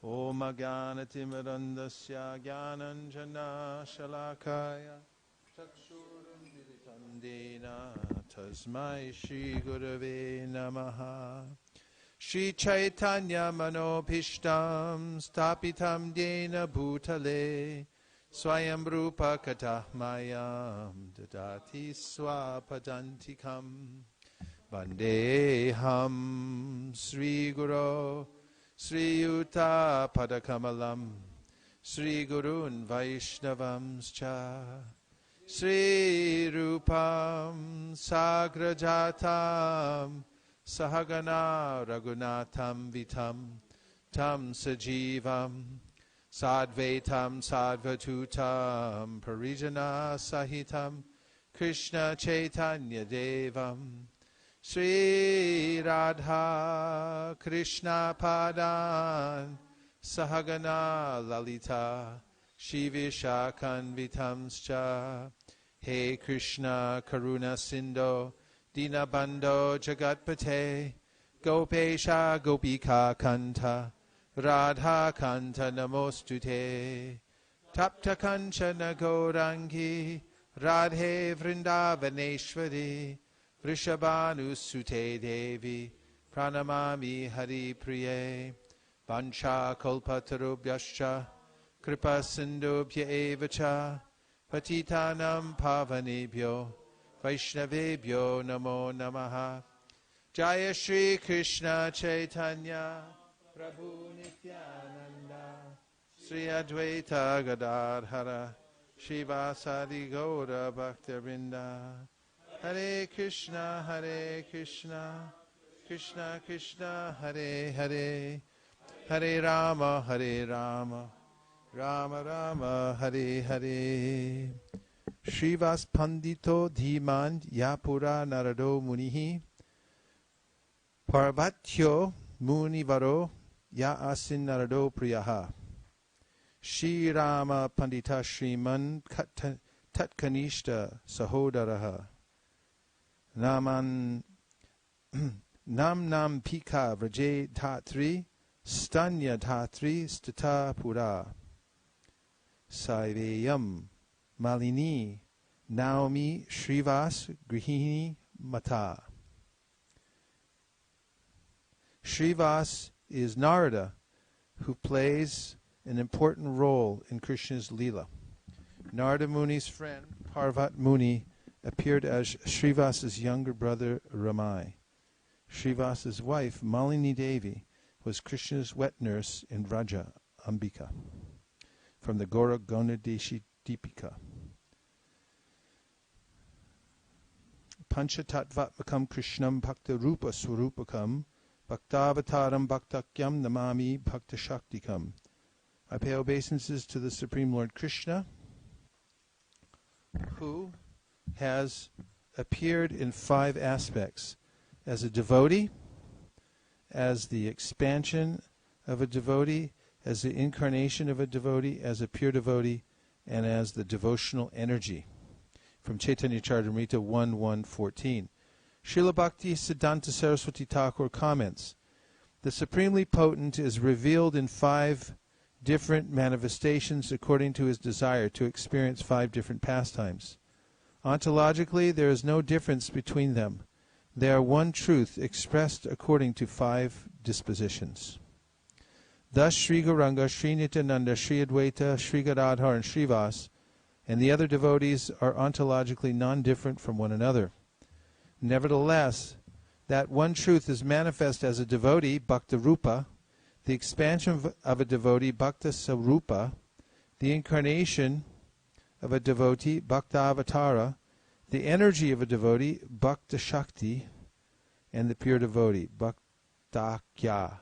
Om Agyanatimirandasya Gyananjana Shalakaya Chakshuram Militam Dena Tasmai Shri Gurave Namaha. Shri Chaitanya Manobhishtam Stapitam Dena Bhutale Swayam Rupa Katahmayam Dadati Swapadantikam Vandeham Sri Guru Sri Yuta Padakamalam Sri Gurun Vaishnavamscha Sri Rupam Sagrajatam Sahagana Raghunatham Vitam Tam Sajivam Sadvaitam Sadvatutam Parijana Sahitam Krishna Chaitanya Devam Sri Radha Krishna Padan Sahagana Lalita Shivishakan Vitamscha He Krishna Karuna Sindo Dinabando Jagatpate Gopesha Gopika Kanta Radha Kanta Namostute Tapta Kanchana Gaurangi Radhe Vrindavaneshwari Vrishabhanusute Devi Pranamami Hari Priye Vancha Kalpatarubhyascha Kripa Sindhubhya Evacha Patitanam Pavanebhyo Vaishnavebhyo Namo Namaha. Jaya Shri Krishna Chaitanya Prabhu Nityananda Sri Advaita Gadadhara Shivasadi Gaura Bhaktivinoda. Hare Krishna, Krishna Krishna, Hare Hare, Hare Rama, Rama Rama, Hare Hare. Shrivas Pandito Dhiman Yapura Narado Munihi Parvatyo Munivaro Ya Asin Narado Priyaha. Shri Rama Pandita Shriman Tatkanishta Sahodaraha. Nam Pika Vraje Tatri Stanya Tatri Stata Pura Saiveyam Malini Naomi Shrivas Grihini Mata. Shrivas is Narada, who plays an important role in Krishna's Leela. Narada Muni's friend Parvat Muni appeared as Shrivas's younger brother Ramai. Shrivas's wife Malini Devi was Krishna's wet nurse in Vraja, Ambika, from the Gora Gonadeshi Deepika. Panchatattvatmakam Krishnam Bhakta Rupa Swarupakam Bhaktavataram Bhaktakyam Namami Bhakta Shaktikam. I pay obeisances to the Supreme Lord Krishna, who has appeared in 5 aspects: as a devotee, as the expansion of a devotee, as the incarnation of a devotee, as a pure devotee, and as the devotional energy. From Chaitanya Charitamrita 1:1-14. Srila Bhakti Siddhanta Saraswati Thakur comments, the Supremely Potent is revealed in 5 different manifestations according to his desire to experience 5 different pastimes. Ontologically, there is no difference between them. They are one truth expressed according to 5 dispositions. Thus, Sri Gauranga, Sri Nityananda, Sri Advaita, Sri Gadadhar, and Srivas, and the other devotees are ontologically non-different from one another. Nevertheless, that one truth is manifest as a devotee, Bhakta Rupa, the expansion of a devotee, Bhakta Sarupa, the incarnation of a devotee, Bhakta Avatara, the energy of a devotee, Bhakta Shakti, and the pure devotee, Bhaktakya,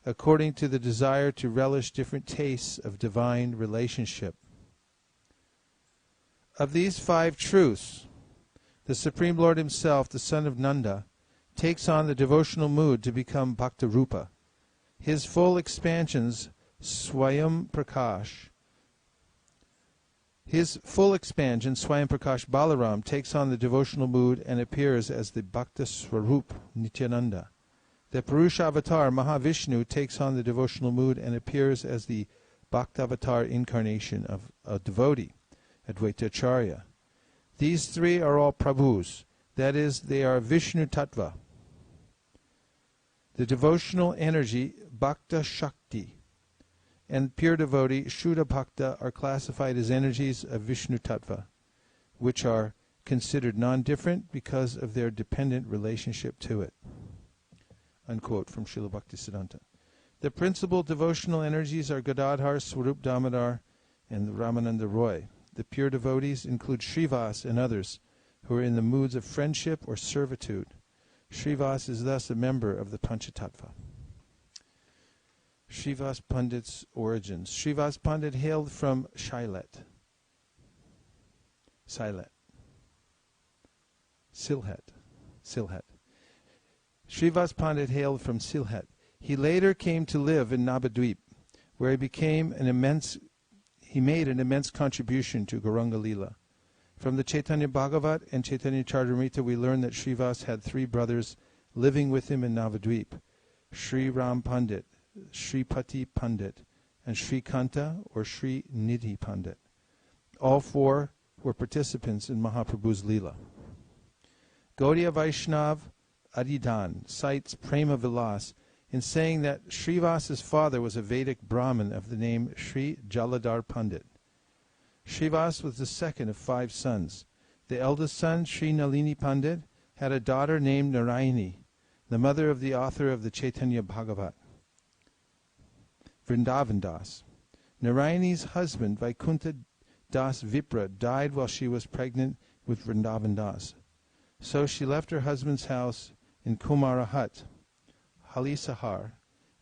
according to the desire to relish different tastes of divine relationship. Of these 5 truths, the Supreme Lord himself, the son of Nanda, takes on the devotional mood to become Bhakta Rupa. His full expansions, Swayam Prakash, Balaram, takes on the devotional mood and appears as the Bhakta Swarup Nityananda, The Purusha avatar, Mahavishnu, takes on the devotional mood and appears as the Bhaktavatar incarnation of a devotee, Advaitacharya. These three are all Prabhus, that is, they are Vishnu Tattva. The devotional energy, Bhakta Shakti, and pure devotee, Shuddha Bhakta, are classified as energies of Vishnu Tattva, which are considered non-different because of their dependent relationship to it. Unquote from Srila Bhaktisiddhanta. The principal devotional energies are Gadadhar, Swarup Damodar, and Ramananda Roy. The pure devotees include Srivas and others who are in the moods of friendship or servitude. Srivas is thus a member of the Panchatattva. Srivas Pandit's origins. Srivas Pandit hailed from Sylhet. Srivas Pandit hailed from Sylhet. He later came to live in Navadvip, where he made an immense contribution to Gauranga Lila. From the Chaitanya Bhagavat and Chaitanya Charitamrita we learn that Srivas had three brothers living with him in Navadvip: Sri Ram Pandit, Sri Pati Pandit, and Sri Kanta or Sri Nidhi Pandit. All four were participants in Mahaprabhu's Leela. Gaudiya Vaishnav Adidan cites Prema Vilas in saying that Srivas's father was a Vedic Brahmin of the name Sri Jaladhar Pandit. Srivas was the second of 5 sons. The eldest son, Sri Nalini Pandit, had a daughter named Narayani, the mother of the author of the Chaitanya Bhagavat, Vrindavan Das. Narayani's husband, Vaikuntha Das Vipra, died while she was pregnant with Vrindavan Das. So she left her husband's house in Kumara Hut, Halisahar,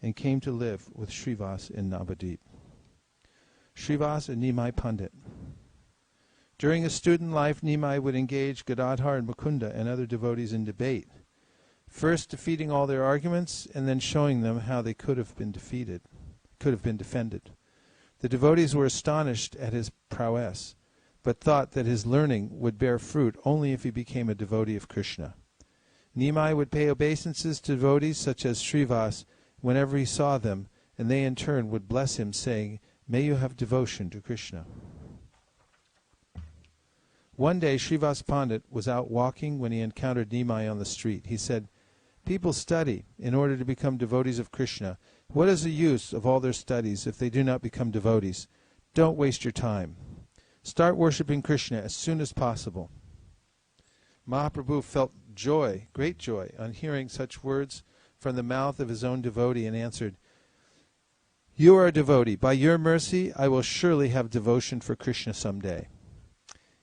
and came to live with Srivas in Navadvip. Srivas and Nimai Pandit. During his student life, Nimai would engage Gadadhar and Mukunda and other devotees in debate, first defeating all their arguments and then showing them how they could have been defended. The devotees were astonished at his prowess, but thought that his learning would bear fruit only if he became a devotee of Krishna. Nimai would pay obeisances to devotees such as Srivas whenever he saw them, and they in turn would bless him, saying, "May you have devotion to Krishna." One day Srivas Pandit was out walking when he encountered Nimai on the street. He said, "People study in order to become devotees of Krishna. What is the use of all their studies if they do not become devotees? Don't waste your time. Start worshipping Krishna as soon as possible." Mahaprabhu felt joy, great joy, on hearing such words from the mouth of his own devotee and answered, "You are a devotee. By your mercy, I will surely have devotion for Krishna someday."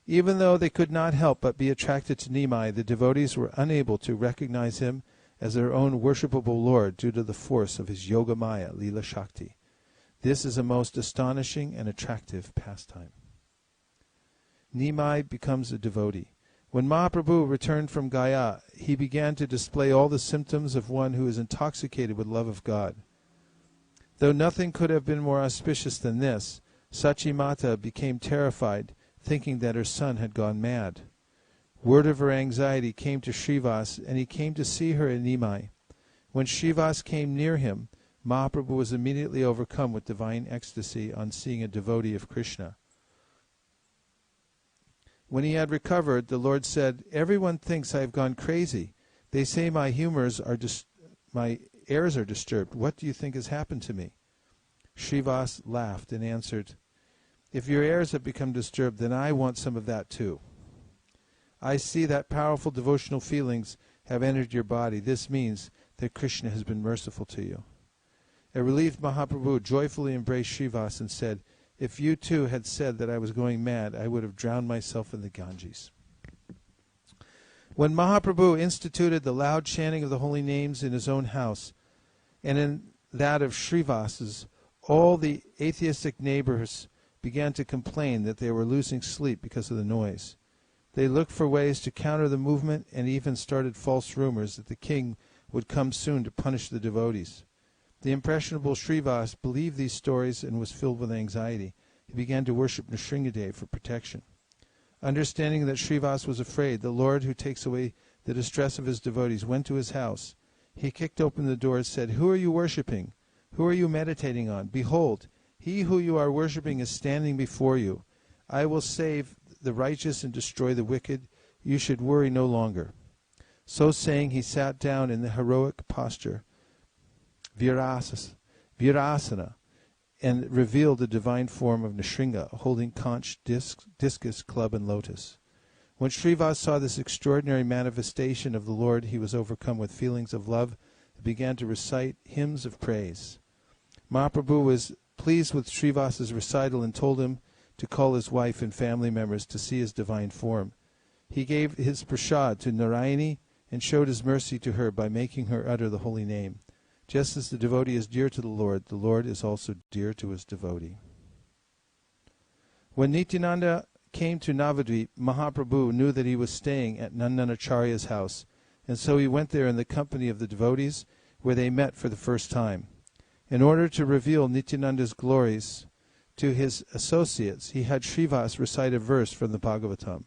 Even though they could not help but be attracted to Nimai, the devotees were unable to recognize him as their own worshipable Lord due to the force of his Yoga Maya, Leela Shakti. This is a most astonishing and attractive pastime. Nimai becomes a devotee. When Mahaprabhu returned from Gaya, he began to display all the symptoms of one who is intoxicated with love of God. Though nothing could have been more auspicious than this, Sachi Mata became terrified, thinking that her son had gone mad. Word of her anxiety came to Srivas, and he came to see her in Nimai. When Srivas came near him, Mahaprabhu was immediately overcome with divine ecstasy on seeing a devotee of Krishna. When he had recovered, the Lord said, "Everyone thinks I have gone crazy. They say my my airs are disturbed. What do you think has happened to me?" Srivas laughed and answered, "If your airs have become disturbed, then I want some of that too. I see that powerful devotional feelings have entered your body. This means that Krishna has been merciful to you." A relieved Mahaprabhu joyfully embraced Srivas and said, "If you too had said that I was going mad, I would have drowned myself in the Ganges." When Mahaprabhu instituted the loud chanting of the holy names in his own house and in that of Srivas's, all the atheistic neighbors began to complain that they were losing sleep because of the noise. They looked for ways to counter the movement and even started false rumors that the king would come soon to punish the devotees. The impressionable Srivas believed these stories and was filled with anxiety. He began to worship Nrsingadev for protection. Understanding that Srivas was afraid, the Lord, who takes away the distress of his devotees, went to his house. He kicked open the door and said, "Who are you worshipping? Who are you meditating on? Behold, he who you are worshipping is standing before you. I will save the righteous and destroy the wicked. You should worry no longer." So saying, he sat down in the heroic posture, Virasana, and revealed the divine form of Nrsimha, holding conch, discus, club, and lotus. When Srivas saw this extraordinary manifestation of the Lord, he was overcome with feelings of love and began to recite hymns of praise. Mahaprabhu was pleased with Srivas's recital and told him to call his wife and family members to see his divine form. He gave his prasad to Narayani and showed his mercy to her by making her utter the holy name. Just as the devotee is dear to the Lord is also dear to his devotee. When Nityananda came to Navadvip, Mahaprabhu knew that he was staying at Nandanacharya's house, and so he went there in the company of the devotees, where they met for the first time. In order to reveal Nityananda's glories to his associates, he had Srivas recite a verse from the Bhagavatam.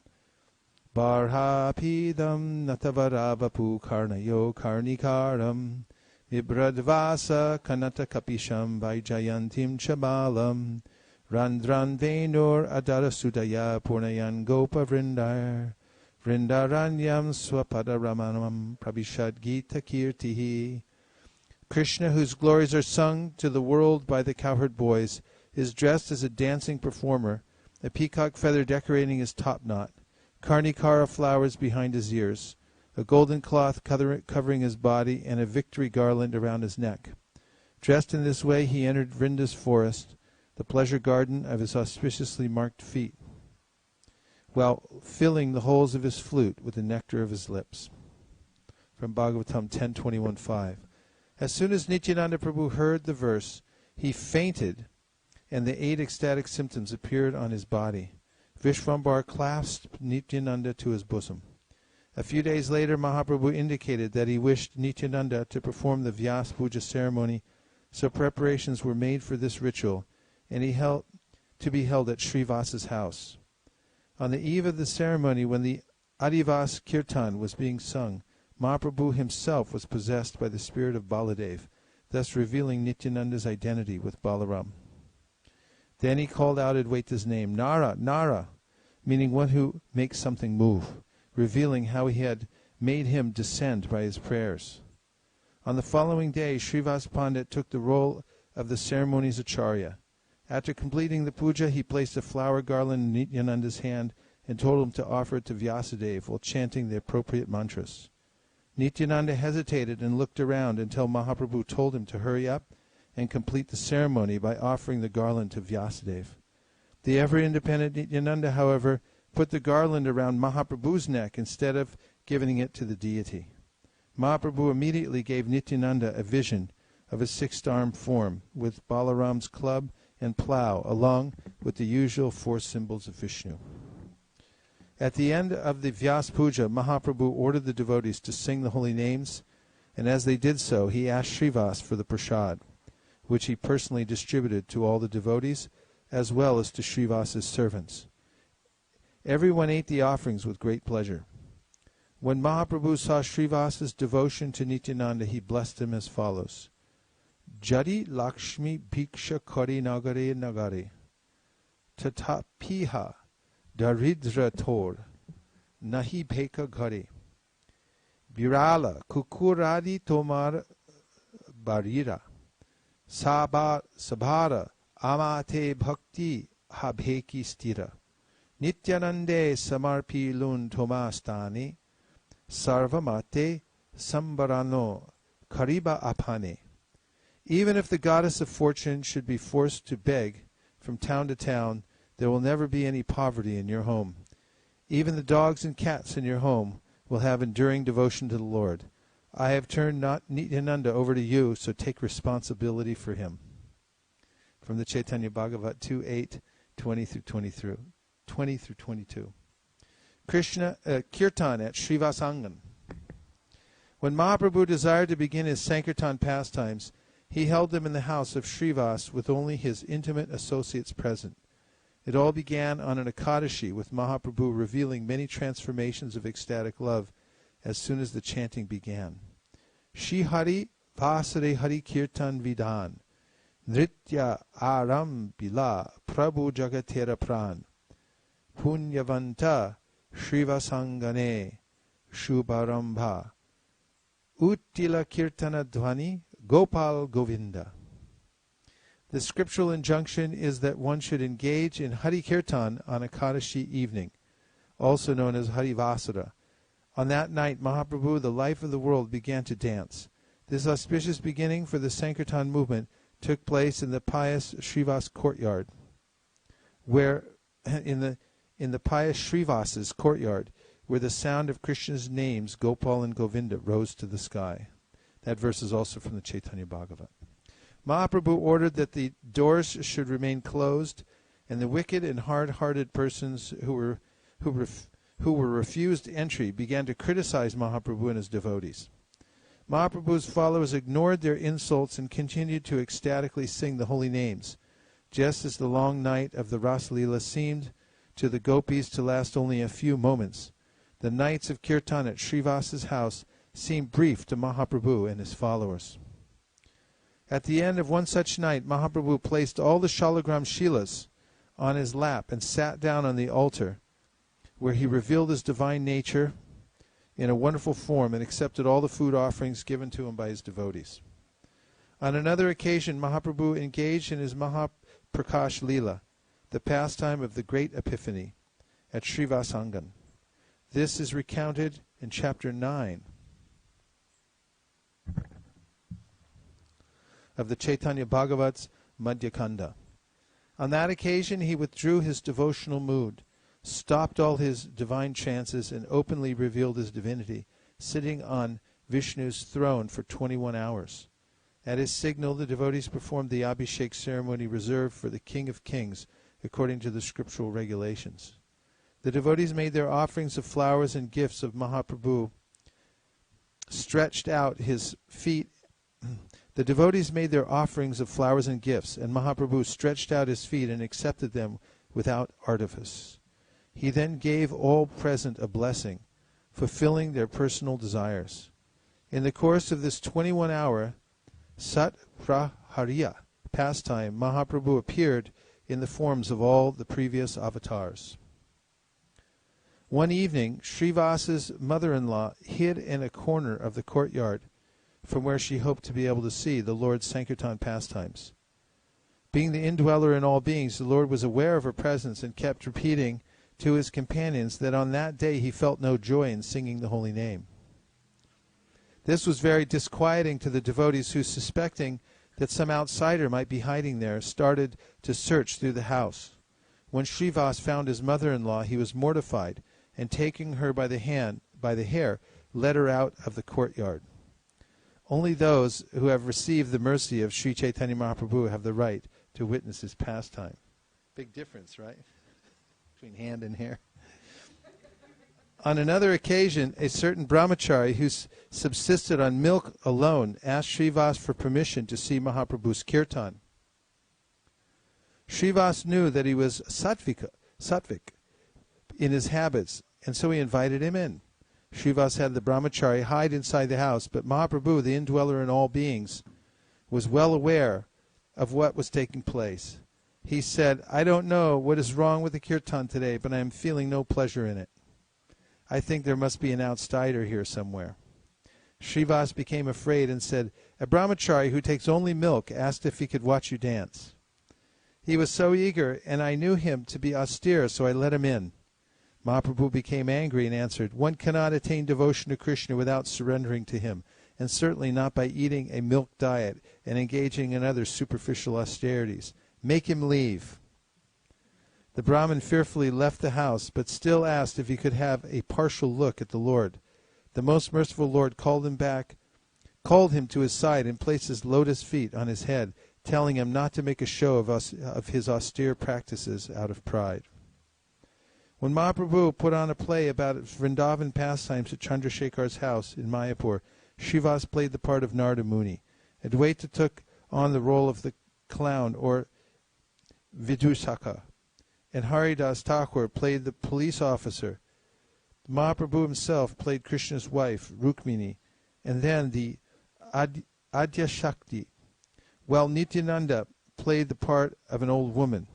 Barhapidam natavaravapu karnayo karnikaram vibradvasa kanata kapisham vaijayantim chabalam Randran Venur Adara Sudaya Purnayan Gopa Vrindaranyam Swapadaramanam Prabhishad Gita Kirtihi. Krishna, whose glories are sung to the world by the cowherd boys, is dressed as a dancing performer, a peacock feather decorating his top knot, Karnikara flowers behind his ears, a golden cloth covering his body, and a victory garland around his neck. Dressed in this way, he entered Vrinda's forest, the pleasure garden of his auspiciously marked feet, while filling the holes of his flute with the nectar of his lips. From Bhagavatam 10.21.5. As soon as Nityananda Prabhu heard the verse, he fainted, and the 8 ecstatic symptoms appeared on his body. Vishvambar clasped Nityananda to his bosom. A few days later, Mahaprabhu indicated that he wished Nityananda to perform the Vyas Puja ceremony, so preparations were made for this ritual, and he held to be held at Srivas's house. On the eve of the ceremony, when the Adivas Kirtan was being sung, Mahaprabhu himself was possessed by the spirit of Baladev, thus revealing Nityananda's identity with Balaram. Then he called out Advaita's name, Nara, Nara, meaning one who makes something move, revealing how he had made him descend by his prayers. On the following day, Srivas Pandit took the role of the ceremony's acharya. After completing the puja, he placed a flower garland in Nityananda's hand and told him to offer it to Vyasadeva while chanting the appropriate mantras. Nityananda hesitated and looked around until Mahaprabhu told him to hurry up and complete the ceremony by offering the garland to Vyasadeva. The ever-independent Nityananda, however, put the garland around Mahaprabhu's neck instead of giving it to the deity. Mahaprabhu immediately gave Nityananda a vision of a 6-armed form with Balaram's club and plough, along with the usual 4 symbols of Vishnu. At the end of the Vyas Puja, Mahaprabhu ordered the devotees to sing the holy names, and as they did so, he asked Srivas for the prasad, which he personally distributed to all the devotees, as well as to Srivas's servants. Everyone ate the offerings with great pleasure. When Mahaprabhu saw Srivas's devotion to Nityananda, he blessed him as follows. Jadi Lakshmi Bhiksha Kari Nagare Nagare Tatapiha Daridra Tor Nahi Bheka Ghare Birala Kukuradi Tomar Barira Sabhara Amate Bhakti Habheki Stira Nityanande Samarpi Lun Tomastani Sarvamate Sambarano Kariba Apane. Even if the goddess of fortune should be forced to beg from town to town, there will never be any poverty in your home. Even the dogs and cats in your home will have enduring devotion to the Lord. I have turned Nityananda over to you, so take responsibility for him. From the Chaitanya Bhagavat 2.8, 20 through 22. Krishna Kirtan at Srivasangan. When Mahaprabhu desired to begin his Sankirtan pastimes, he held them in the house of Srivas with only his intimate associates present. It all began on an Ekadashi, with Mahaprabhu revealing many transformations of ecstatic love as soon as the chanting began. Shri Hari Vasare Hari Kirtan Vidhan Nritya Aram Bila Prabhu Jagatera Pran Punyavanta Shrivasangane Shubharambha Uttila Kirtana Dhvani Gopal Govinda. The scriptural injunction is that one should engage in Hari Kirtan on Ekadashi evening, also known as Hari Vasara. On that night, Mahaprabhu, the life of the world, began to dance. This auspicious beginning for the Sankirtan movement took place in the pious Srivas courtyard, where in the pious Srivas's courtyard, where the sound of Krishna's names, Gopal and Govinda, rose to the sky. That verse is also from the Chaitanya Bhagavat. Mahaprabhu ordered that the doors should remain closed, and the wicked and hard-hearted persons who were refused entry began to criticize Mahaprabhu and his devotees. Mahaprabhu's followers ignored their insults and continued to ecstatically sing the holy names, just as the long night of the Rasalila seemed to the gopis to last only a few moments. The nights of Kirtan at Srivasa's house seemed brief to Mahaprabhu and his followers. At the end of one such night, Mahaprabhu placed all the Shalagram Shilas on his lap and sat down on the altar, where he revealed his divine nature in a wonderful form and accepted all the food offerings given to him by his devotees. On another occasion, Mahaprabhu engaged in his Mahaprakash Leela, the pastime of the Great Epiphany, at Srivasangan. This is recounted in chapter 9 of the Chaitanya Bhagavat's Madhyakanda. On that occasion, he withdrew his devotional mood, stopped all his divine chances, and openly revealed his divinity, sitting on Vishnu's throne for 21 hours. At his signal, the devotees performed the Abhishek ceremony reserved for the King of Kings, according to the scriptural regulations. The devotees made their offerings of flowers and gifts of Mahaprabhu, stretched out his feet. The devotees made their offerings of flowers and gifts, and Mahaprabhu stretched out his feet and accepted them without artifice. He then gave all present a blessing, fulfilling their personal desires. In the course of this 21-hour Sat Prahariya pastime, Mahaprabhu appeared in the forms of all the previous avatars. One evening, Srivasa's mother-in-law hid in a corner of the courtyard from where she hoped to be able to see the Lord's Sankirtan pastimes. Being the indweller in all beings, the Lord was aware of her presence and kept repeating to his companions that on that day he felt no joy in singing the holy name. This was very disquieting to the devotees who, suspecting that some outsider might be hiding there, started to search through the house. When Srivas found his mother-in-law, he was mortified, and taking her by the hair, led her out of the courtyard. Only those who have received the mercy of Sri Chaitanya Mahaprabhu have the right to witness his pastime. Big difference, right? Between hand and hair. On another occasion, a certain brahmachari who subsisted on milk alone asked Srivas for permission to see Mahaprabhu's kirtan. Srivas knew that he was sattvic in his habits, and so he invited him in. Srivas had the brahmachari hide inside the house, but Mahaprabhu, the indweller in all beings, was well aware of what was taking place. He said, "I don't know what is wrong with the kirtan today, but I am feeling no pleasure in it. I think there must be an outsider here somewhere." Srivas became afraid and said, "A brahmachari who takes only milk asked if he could watch you dance. He was so eager, and I knew him to be austere, so I let him in." Mahaprabhu became angry and answered, "One cannot attain devotion to Krishna without surrendering to him, and certainly not by eating a milk diet and engaging in other superficial austerities. Make him leave." The Brahmin fearfully left the house, but still asked if he could have a partial look at the Lord. The most merciful Lord called him to his side and placed his lotus feet on his head, telling him not to make a show of his austere practices out of pride. When Mahaprabhu put on a play about Vrindavan pastimes at Chandrasekhar's house in Mayapur, Srivas played the part of Narada Muni. Advaita took on the role of the clown, or Vidusaka, and Haridas Thakur played the police officer. Mahaprabhu himself played Krishna's wife, Rukmini, and then the Adyashakti, while Nityananda played the part of an old woman.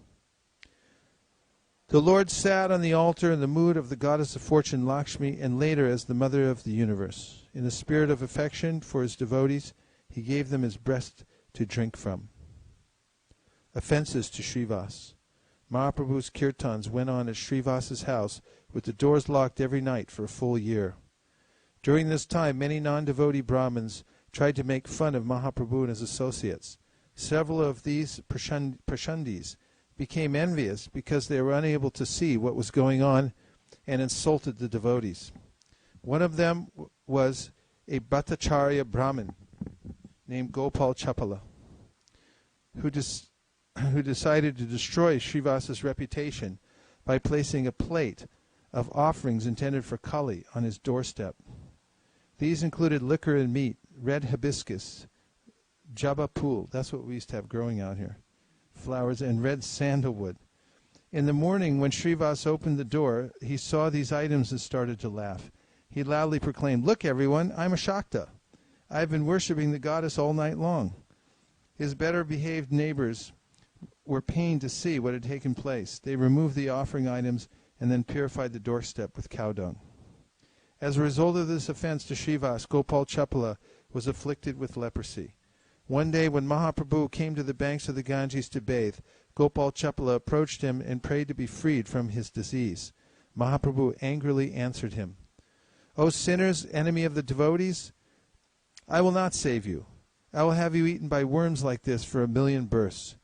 The Lord sat on the altar in the mood of the goddess of fortune Lakshmi, and later as the mother of the universe. In a spirit of affection for his devotees, he gave them his breast to drink from. Offenses to Srivas. Mahaprabhu's kirtans went on at Srivas's house with the doors locked every night for a full year. During this time, many non-devotee Brahmins tried to make fun of Mahaprabhu and his associates. Several of these Prashandis became envious because they were unable to see what was going on and insulted the devotees. One of them was a Bhattacharya Brahmin named Gopal Chapala, who decided to destroy Srivas's reputation by placing a plate of offerings intended for Kali on his doorstep. These included liquor and meat, red hibiscus, jaba pool, that's what we used to have growing out here, flowers, and red sandalwood. In the morning, when Srivas opened the door, he saw these items and started to laugh. He loudly proclaimed, "Look, everyone, I'm a Shakta. I've been worshipping the goddess all night long." His better-behaved neighbors were pained to see what had taken place. They removed the offering items and then purified the doorstep with cow dung. As a result of this offense to Srivas, Gopal Chapala was afflicted with leprosy. One day when Mahaprabhu came to the banks of the Ganges to bathe, Gopal Chapala approached him and prayed to be freed from his disease. Mahaprabhu angrily answered him, "O sinners, enemy of the devotees, I will not save you. I will have you eaten by worms like this for 1,000,000 births.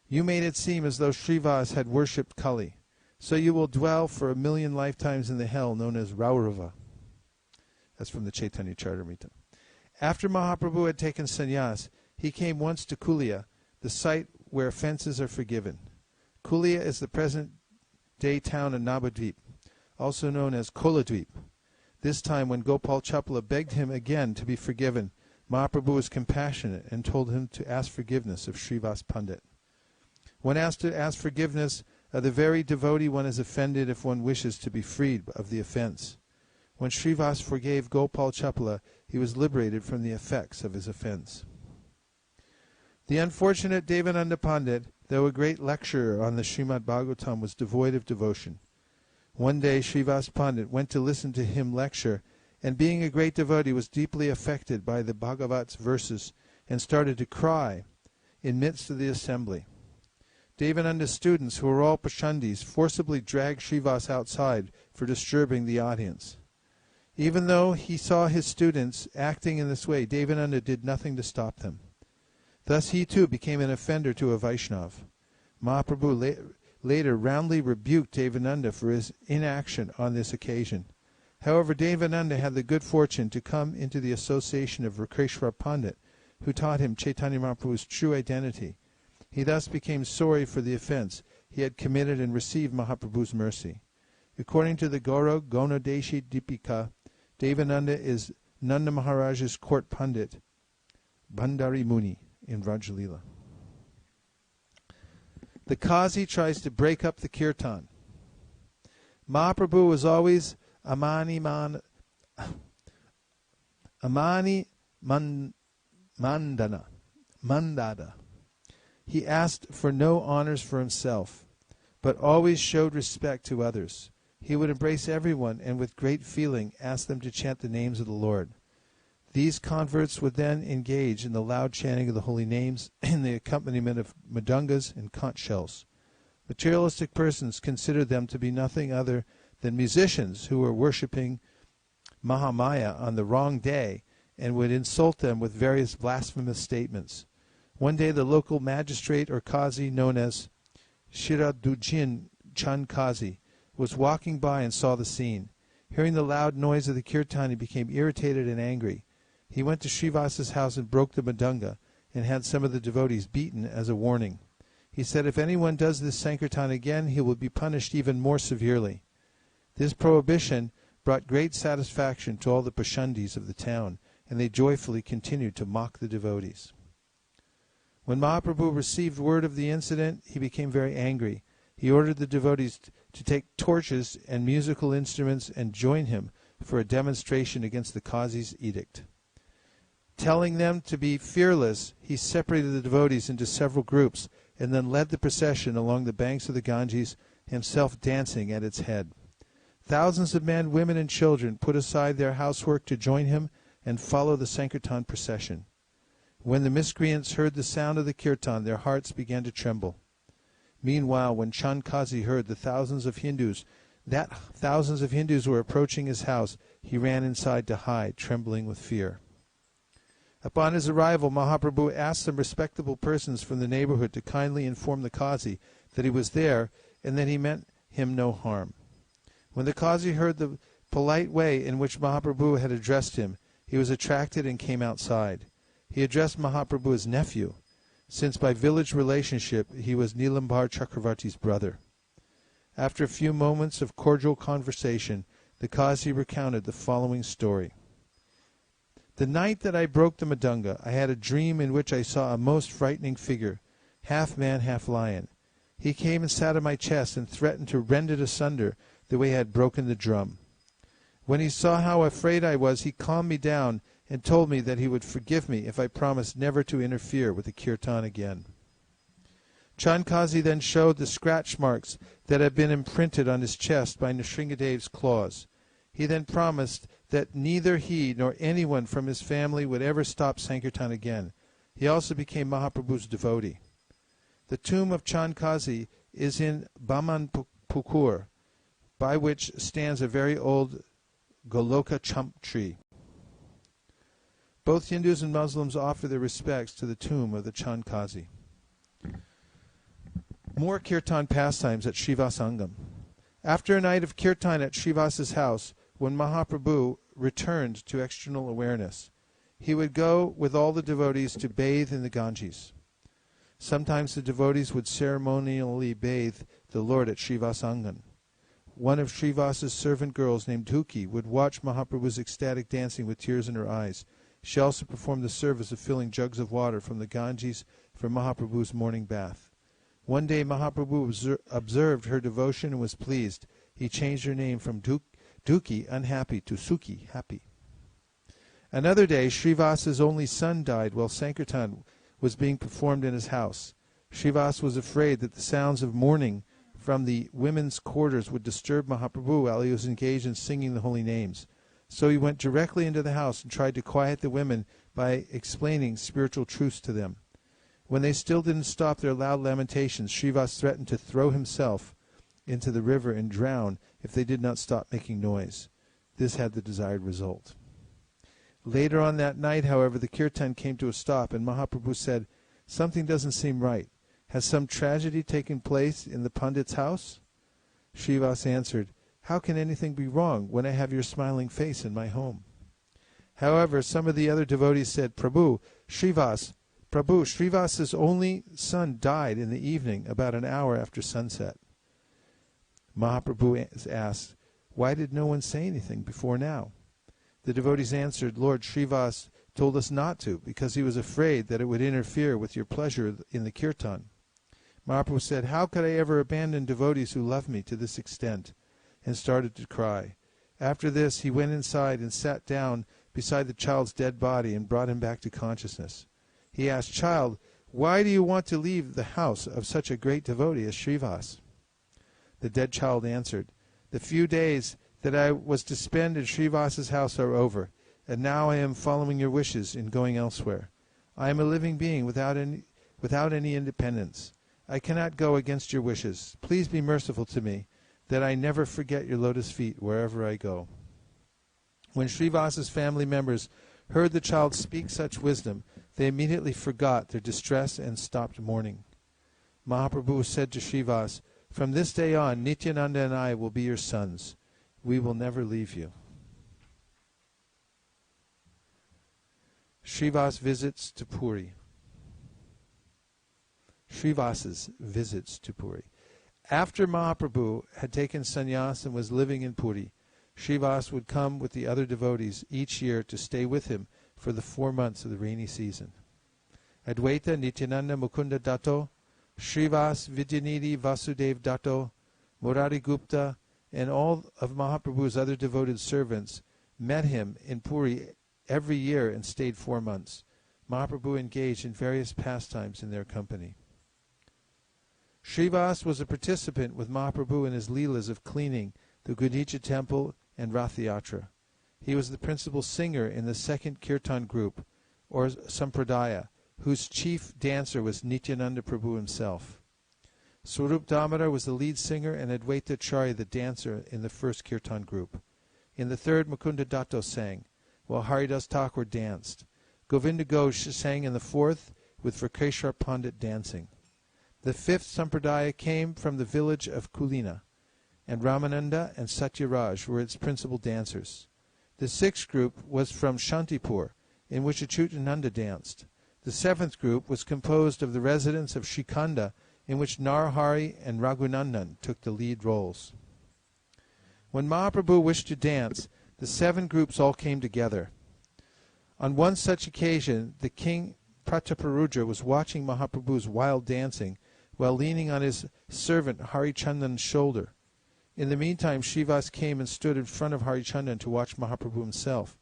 You made it seem as though Srivas had worshipped Kali, so you will dwell for 1,000,000 lifetimes in the hell known as Raurava." That's from the Chaitanya Charitamrita. After Mahaprabhu had taken sannyas, he came once to Kulia, the site where offenses are forgiven. Kulia is the present-day town of Navadvip, also known as Koladvip. This time when Gopal Chapala begged him again to be forgiven, Mahaprabhu was compassionate and told him to ask forgiveness of Srivas Pandit. One has to ask forgiveness of the very devotee one is offended if one wishes to be freed of the offense. When Srivas forgave Gopal Chapala, he was liberated from the effects of his offense. The unfortunate Devananda Pandit, though a great lecturer on the Srimad Bhagavatam, was devoid of devotion. One day Srivas Pandit went to listen to him lecture, and being a great devotee was deeply affected by the Bhagavat's verses and started to cry in midst of the assembly. Devananda's students, who were all Pashandis, forcibly dragged Srivas outside for disturbing the audience. Even though he saw his students acting in this way, Devananda did nothing to stop them. Thus he too became an offender to a Vaishnav. Mahaprabhu later roundly rebuked Devananda for his inaction on this occasion. However, Devananda had the good fortune to come into the association of Rakeshwar Pandit, who taught him Chaitanya Mahaprabhu's true identity. He thus became sorry for the offense he had committed and received Mahaprabhu's mercy. According to the Gaura Gonadeshi Dipika, Devananda is Nanda Maharaj's court Pandit, Bandari Muni, in Vrajalila. The Qazi tries to break up the kirtan. Mahaprabhu was always Mandana. He asked for no honors for himself, but always showed respect to others. He would embrace everyone and with great feeling ask them to chant the names of the Lord. These converts would then engage in the loud chanting of the holy names and the accompaniment of madungas and conch shells. Materialistic persons considered them to be nothing other than musicians who were worshipping Mahamaya on the wrong day and would insult them with various blasphemous statements. One day the local magistrate or Qazi, known as Shiradujin Chand Qazi, was walking by and saw the scene. Hearing the loud noise of the kirtan, he became irritated and angry. He went to Srivas's house and broke the madunga and had some of the devotees beaten as a warning. He said, "If anyone does this sankirtan again, he will be punished even more severely." This prohibition brought great satisfaction to all the Pashandis of the town, and they joyfully continued to mock the devotees. When Mahaprabhu received word of the incident, he became very angry. He ordered the devotees to take torches and musical instruments and join him for a demonstration against the Qazi's edict. Telling them to be fearless, he separated the devotees into several groups and then led the procession along the banks of the Ganges, himself dancing at its head. Thousands of men, women, and children put aside their housework to join him and follow the Sankirtan procession. When the miscreants heard the sound of the kirtan, their hearts began to tremble. Meanwhile, when Chandkazi heard that thousands of Hindus were approaching his house, he ran inside to hide, trembling with fear. Upon his arrival, Mahaprabhu asked some respectable persons from the neighborhood to kindly inform the Qazi that he was there and that he meant him no harm. When the Qazi heard the polite way in which Mahaprabhu had addressed him, he was attracted and came outside. He addressed Mahaprabhu as nephew, since by village relationship he was Nilambar Chakravarti's brother. After a few moments of cordial conversation, the Qazi recounted the following story. The night that I broke the Madanga, I had a dream in which I saw a most frightening figure, half man, half lion. He came and sat on my chest and threatened to rend it asunder the way I had broken the drum. When he saw how afraid I was, he calmed me down and told me that he would forgive me if I promised never to interfere with the kirtan again. Chandkazi then showed the scratch marks that had been imprinted on his chest by Nrsingadev's claws. He then promised that neither he nor anyone from his family would ever stop Sankirtan again. He also became Mahaprabhu's devotee. The tomb of Chandkazi is in Bamanpukur, by which stands a very old Goloka chump tree. Both Hindus and Muslims offer their respects to the tomb of the Chandkazi. More kirtan pastimes at Srivasangam. After a night of kirtan at Srivasa's house, when Mahaprabhu returned to external awareness, he would go with all the devotees to bathe in the Ganges. Sometimes the devotees would ceremonially bathe the Lord at Srivasangan. One of Srivasa's servant girls named Dhuki would watch Mahaprabhu's ecstatic dancing with tears in her eyes. She also performed the service of filling jugs of water from the Ganges for Mahaprabhu's morning bath. One day Mahaprabhu observed her devotion and was pleased. He changed her name from Dhuki, unhappy, to Sukhi, happy. Another day, Srivasa's only son died while Sankirtan was being performed in his house. Srivasa was afraid that the sounds of mourning from the women's quarters would disturb Mahaprabhu while he was engaged in singing the holy names. So he went directly into the house and tried to quiet the women by explaining spiritual truths to them. When they still didn't stop their loud lamentations, Srivasa threatened to throw himself into the river and drown if they did not stop making noise. This had the desired result. Later on that night, however, the kirtan came to a stop, and Mahaprabhu said, "Something doesn't seem right. Has some tragedy taken place in the Pandit's house?" Srivasa answered, "How can anything be wrong when I have your smiling face in my home?" However, some of the other devotees said, Prabhu, Srivasa's only son died in the evening about an hour after sunset." Mahaprabhu asked, "Why did no one say anything before now?" The devotees answered, "Lord, Srivasa told us not to, because he was afraid that it would interfere with your pleasure in the kirtan." Mahaprabhu said, "How could I ever abandon devotees who love me to this extent?" and started to cry. After this, he went inside and sat down beside the child's dead body and brought him back to consciousness. He asked, "Child, why do you want to leave the house of such a great devotee as Srivasa?" The dead child answered, "The few days that I was to spend in Srivasa's house are over, and now I am following your wishes in going elsewhere. I am a living being without any independence. I cannot go against your wishes. Please be merciful to me, that I never forget your lotus feet wherever I go." When Srivasa's family members heard the child speak such wisdom, they immediately forgot their distress and stopped mourning. Mahaprabhu said to Srivasa, "From this day on, Nityananda and I will be your sons. We will never leave you." Srivasa's visits to Puri. Srivasa's visits to Puri. After Mahaprabhu had taken sannyas and was living in Puri, Srivasa would come with the other devotees each year to stay with him for the 4 months of the rainy season. Advaita, Nityananda, Mukunda Dato, Srivasa, Vidyanidhi, Vasudev Dato, Murari Gupta, and all of Mahaprabhu's other devoted servants met him in Puri every year and stayed 4 months. Mahaprabhu engaged in various pastimes in their company. Srivas was a participant with Mahaprabhu in his leelas of cleaning the Gundicha temple and Rathayatra. He was the principal singer in the second kirtan group, or sampradaya, whose chief dancer was Nityananda Prabhu himself. Swarup Damodar was the lead singer and Advaita Acharya the dancer in the first kirtan group. In the third, Mukunda Datto sang, while Haridas Thakur danced. Govinda Ghosh sang in the fourth, with Vakeshwar Pandit dancing. The fifth sampradaya came from the village of Kulina, and Ramananda and Satyaraj were its principal dancers. The sixth group was from Shantipur, in which Achyutananda danced. The seventh group was composed of the residents of Shikanda, in which Narahari and Raghunandan took the lead roles. When Mahaprabhu wished to dance, the 7 groups all came together. On one such occasion, the king Prataparudra was watching Mahaprabhu's wild dancing while leaning on his servant Harichandan's shoulder. In the meantime, Srivas came and stood in front of Harichandan to watch Mahaprabhu himself.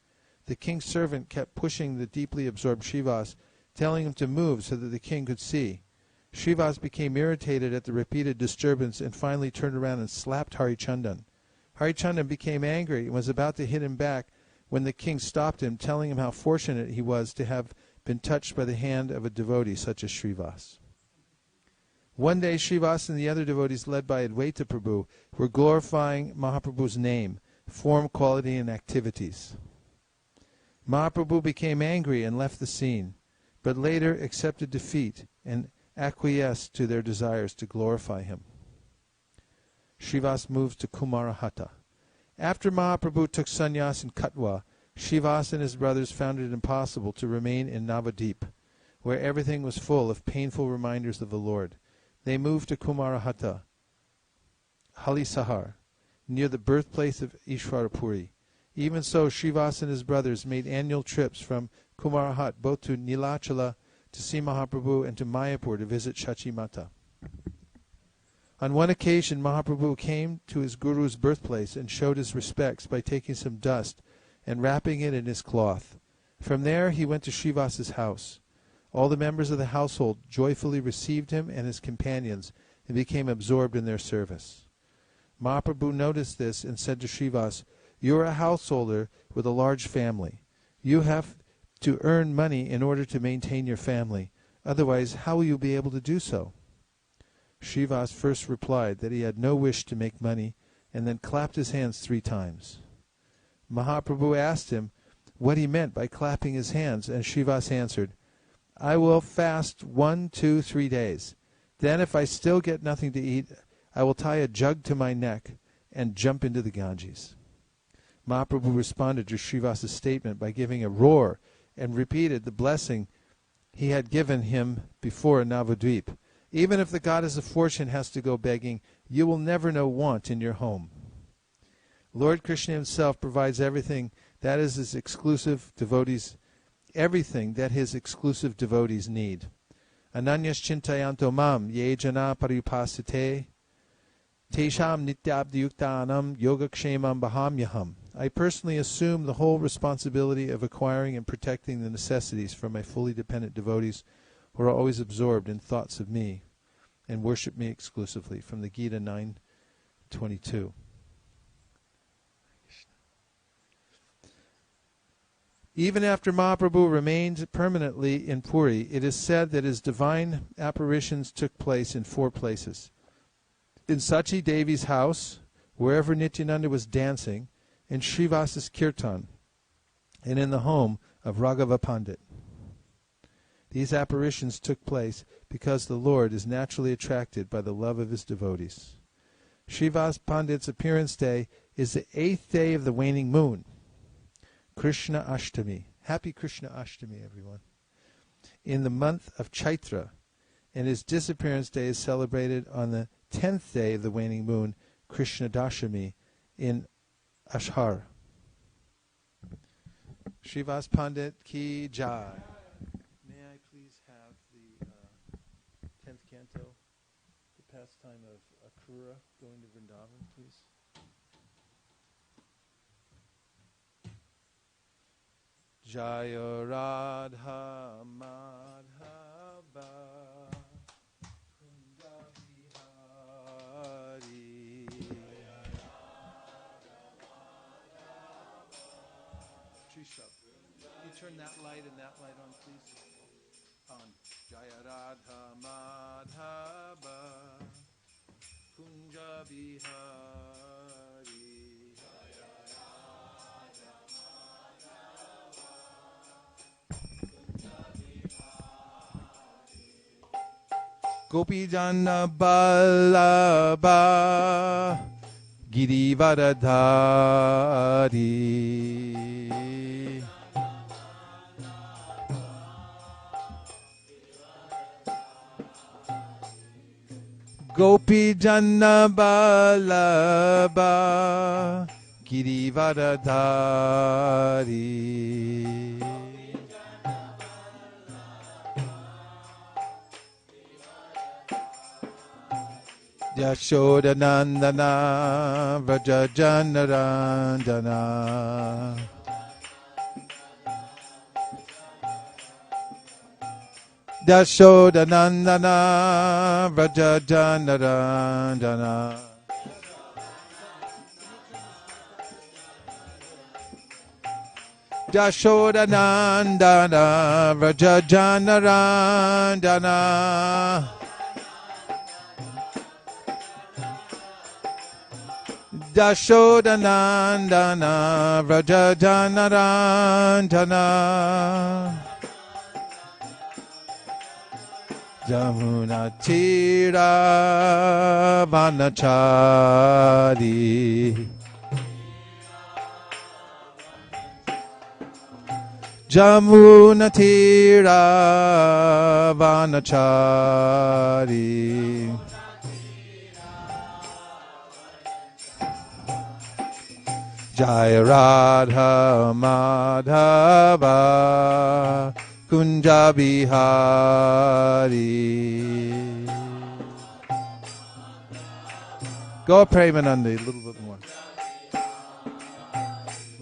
The king's servant kept pushing the deeply absorbed Srivas, telling him to move so that the king could see. Srivas became irritated at the repeated disturbance and finally turned around and slapped Harichandan. Harichandan became angry and was about to hit him back when the king stopped him, telling him how fortunate he was to have been touched by the hand of a devotee such as Srivas. One day, Srivas and the other devotees led by Advaita Prabhu were glorifying Mahaprabhu's name, form, quality, and activities. Mahaprabhu became angry and left the scene, but later accepted defeat and acquiesced to their desires to glorify him. Srivas moved to Kumarahata. After Mahaprabhu took sannyas in Katwa, Srivas and his brothers found it impossible to remain in Navadip, where everything was full of painful reminders of the Lord. They moved to Kumarahata, Halisahar, near the birthplace of Ishwarapuri. Even so, Srivas and his brothers made annual trips from Kumarahat both to Nilachala to see Mahaprabhu and to Mayapur to visit Shachi Mata. On one occasion, Mahaprabhu came to his guru's birthplace and showed his respects by taking some dust and wrapping it in his cloth. From there, he went to Srivas's house. All the members of the household joyfully received him and his companions and became absorbed in their service. Mahaprabhu noticed this and said to Srivas, "You are a householder with a large family. You have to earn money in order to maintain your family. Otherwise, how will you be able to do so?" Srivas first replied that he had no wish to make money, and then clapped his hands 3 times. Mahaprabhu asked him what he meant by clapping his hands, and Srivas answered, "I will fast 1, 2, 3 days. Then if I still get nothing to eat, I will tie a jug to my neck and jump into the Ganges." Mahaprabhu responded to Srivas's statement by giving a roar and repeated the blessing he had given him before in Navadvip. "Even if the goddess of fortune has to go begging, you will never know want in your home." Lord Krishna himself provides everything that is his exclusive devotees, everything that his exclusive devotees need. Ananyas chintayanto mam ye jana paripasite tesham nityabdiyuktanam yogakshemam bahamyaham. I personally assume the whole responsibility of acquiring and protecting the necessities for my fully dependent devotees who are always absorbed in thoughts of me and worship me exclusively. From the Gita 9:22. Even after Mahaprabhu remained permanently in Puri, it is said that his divine apparitions took place in 4 places. In Sachi Devi's house, wherever Nityananda was dancing, in Srivas's kirtan, and in the home of Raghava Pandit. These apparitions took place because the Lord is naturally attracted by the love of his devotees. Srivas Pandit's appearance day is the 8th day of the waning moon, Krishna Ashtami. Happy Krishna Ashtami, everyone. In the month of Chaitra, and his disappearance day is celebrated on the 10th day of the waning moon, Krishna Dashami, in Ashar. Srivas Pandit ki jai. May I please have the 10th canto, the pastime of Akrura, going to Vrindavan, please? Jaya Radha Madhava Kunda Bihari. Trisha, can you turn that light and that light on, please? On. Jaya Radha Madhava Kunja Bihari. Gopi Jana Ballabha Girivardhari. Gopi Jana Ballabha Girivardhari. Yashodanandana Vrajajanarandana. Yashodanandana Vrajajanarandana. Yashodanandana Vrajajanarandana. Yashodanandana Vrajajanarandana. Jamuna Tira Vanachari. Jamuna Tira Vanachari. Jaya Radha Madhava Kunja Bihari. Go Premanandi, a little bit more.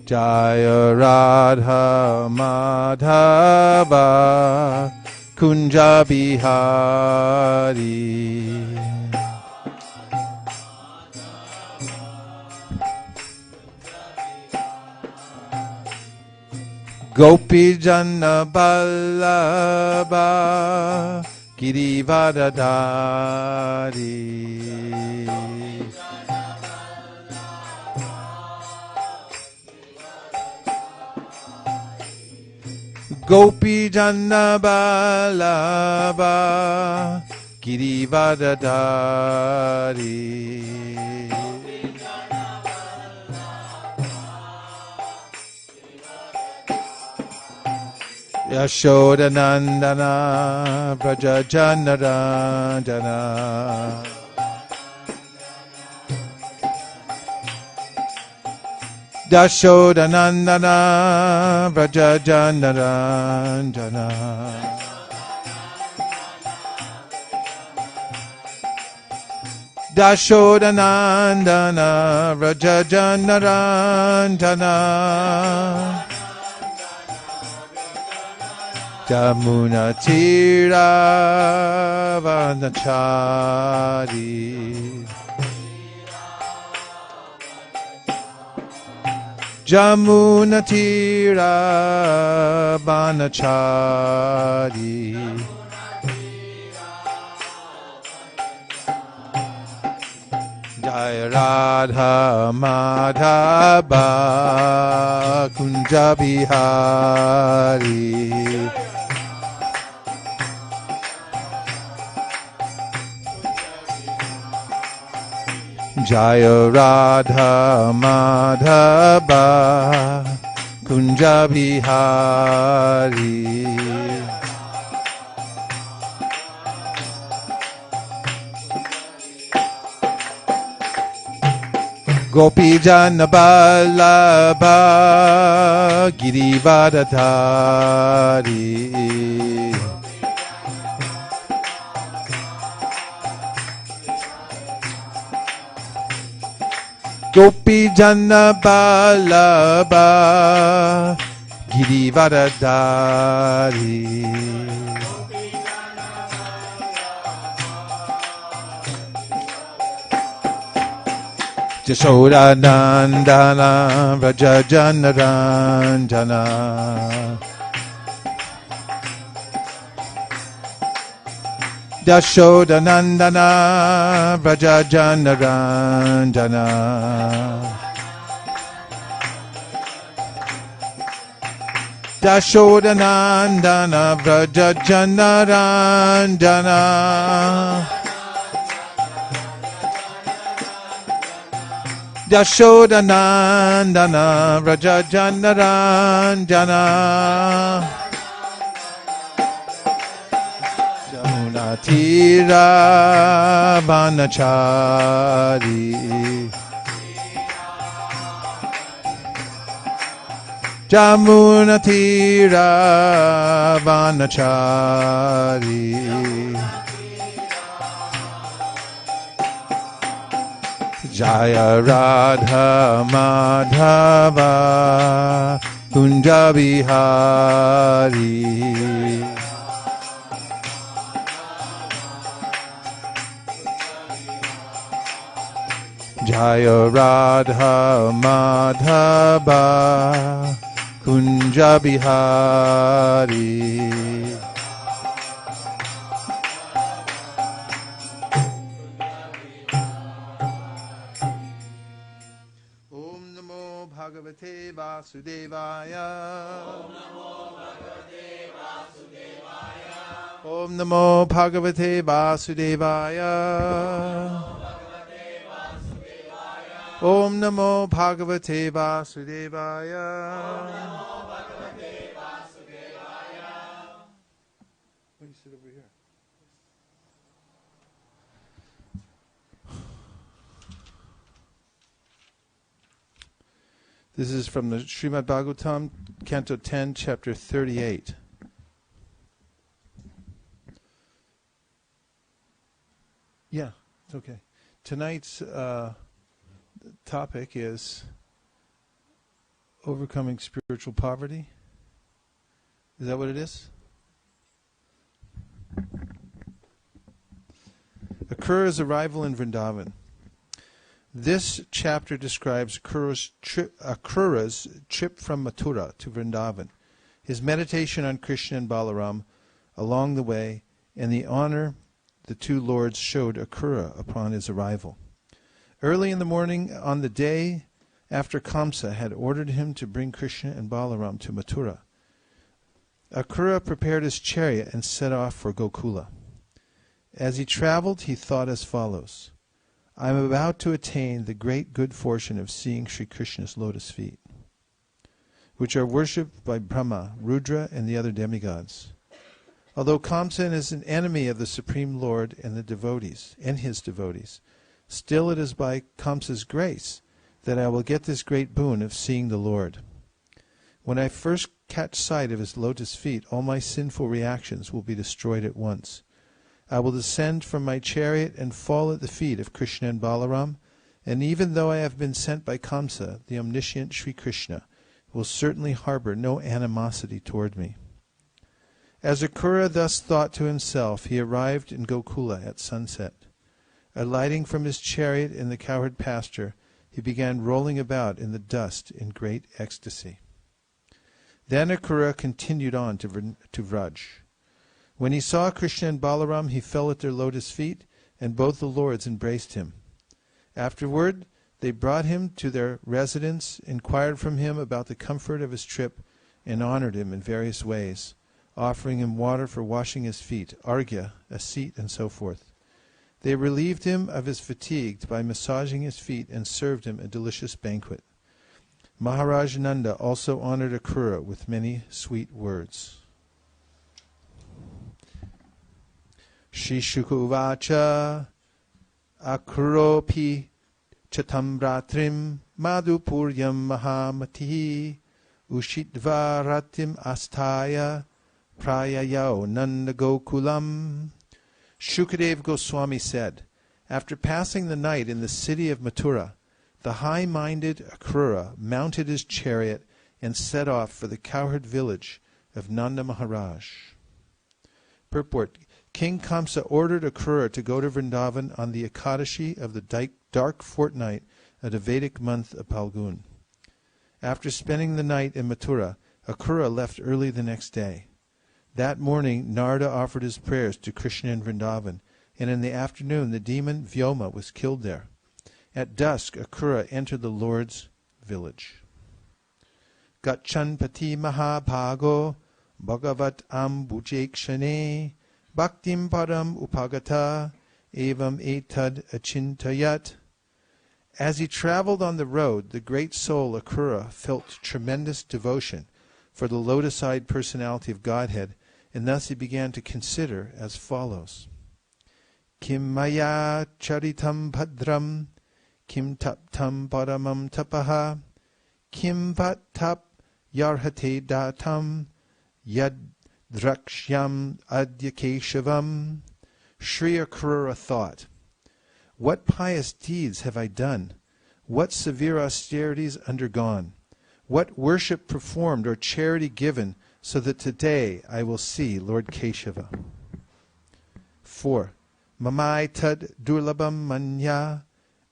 Jaya Radha Madhava Kunja Bihari. Gopi Jana Ballabha Girivardhari. Gopi Jana Ballabha Girivardhari. Yashodanandana Vrajajanarandana. Yashodanandana Vrajajanarandana. Yashodanandana Vrajajanarandana. Jamuna Tira Vanachari. Jamuna Tira Vanachari. Jaya Radha Madhava Kunja Bihari. Jaya Radha Madhava Kunja Bihari. Gopi Jana Ballabha Girivardhari. Gopi Jana Ballabha Girivardhari. Jashodanandana Vrajajanaranjana. Jashodanandana Vrajajanaranjana. Jashodanandana Vrajajanaranjana. Jashodanandana Vrajajanaranjana. Jamunatira Vanachari. Jamunatira Vanachari. Jaya Radha Madhava Kunja Bihari. Jaya Radha Madhava Kunja Bihari. Bhagavate Vasudevaya. Om Namo Bhagavate Vasudevaya. Om Namo Bhagavate Vasudevaya. Why do you sit over here? This is from the Srimad Bhagavatam, Canto 10, Chapter 38. Yeah, it's okay. Tonight's topic is overcoming spiritual poverty. Is that what it is? Akrura's arrival in Vrindavan. This chapter describes Akrura's trip from Mathura to Vrindavan, his meditation on Krishna and Balaram along the way, and the honor the two lords showed Akrura upon his arrival. Early in the morning, on the day after Kamsa had ordered him to bring Krishna and Balaram to Mathura, Akrura prepared his chariot and set off for Gokula. As he traveled, he thought as follows: I am about to attain the great good fortune of seeing Sri Krishna's lotus feet, which are worshipped by Brahma, Rudra, and the other demigods. Although Kamsa is an enemy of the Supreme Lord and his devotees, still it is by Kamsa's grace that I will get this great boon of seeing the Lord. When I first catch sight of his lotus feet, all my sinful reactions will be destroyed at once. I will descend from my chariot and fall at the feet of Krishna and Balaram, and even though I have been sent by Kamsa, the omniscient Sri Krishna will certainly harbor no animosity toward me. As Akrura thus thought to himself, he arrived in Gokula at sunset. Alighting from his chariot in the cowherd pasture, he began rolling about in the dust in great ecstasy. Then Akrura continued on to Vraj. When he saw Krishna and Balaram, he fell at their lotus feet, and both the lords embraced him. Afterward, they brought him to their residence, inquired from him about the comfort of his trip, and honored him in various ways, offering him water for washing his feet, arghya, a seat, and so forth. They relieved him of his fatigue by massaging his feet and served him a delicious banquet. Maharaj Nanda also honored Akrura with many sweet words. Shri Shuka Uvacha Akropi Chatam Ratrim Madhupuryam Mahamati Ushitva Ratim Astaya Prayayao Nanda Gokulam. Shukadev Goswami said, after passing the night in the city of Mathura, the high-minded Akrura mounted his chariot and set off for the cowherd village of Nanda Maharaj. Purport. King Kamsa ordered Akrura to go to Vrindavan on the Ekadashi of the dark fortnight of the Vedic month of Palgun. After spending the night in Mathura, Akrura left early the next day. That morning, Narada offered his prayers to Krishna in Vrindavan, and in the afternoon the demon Vyoma was killed there. At dusk, Akrura entered the Lord's village. Gachanpati Mahabhago Bhagavat Ambujekshane Bhaktim Param Upagata Evam Etad Achintayat. As he traveled on the road, the great soul Akrura felt tremendous devotion for the lotus-eyed personality of Godhead, and thus he began to consider as follows. Kim maya charitam bhadram, kim taptam paramam tapaha, kim vat tap yarhate datam, yad drakshyam adya keshavam. Sri Akrura thought, what pious deeds have I done? What severe austerities undergone? What worship performed or charity given, so that today I will see Lord Keshava? 4. Mamai tad durlabam manya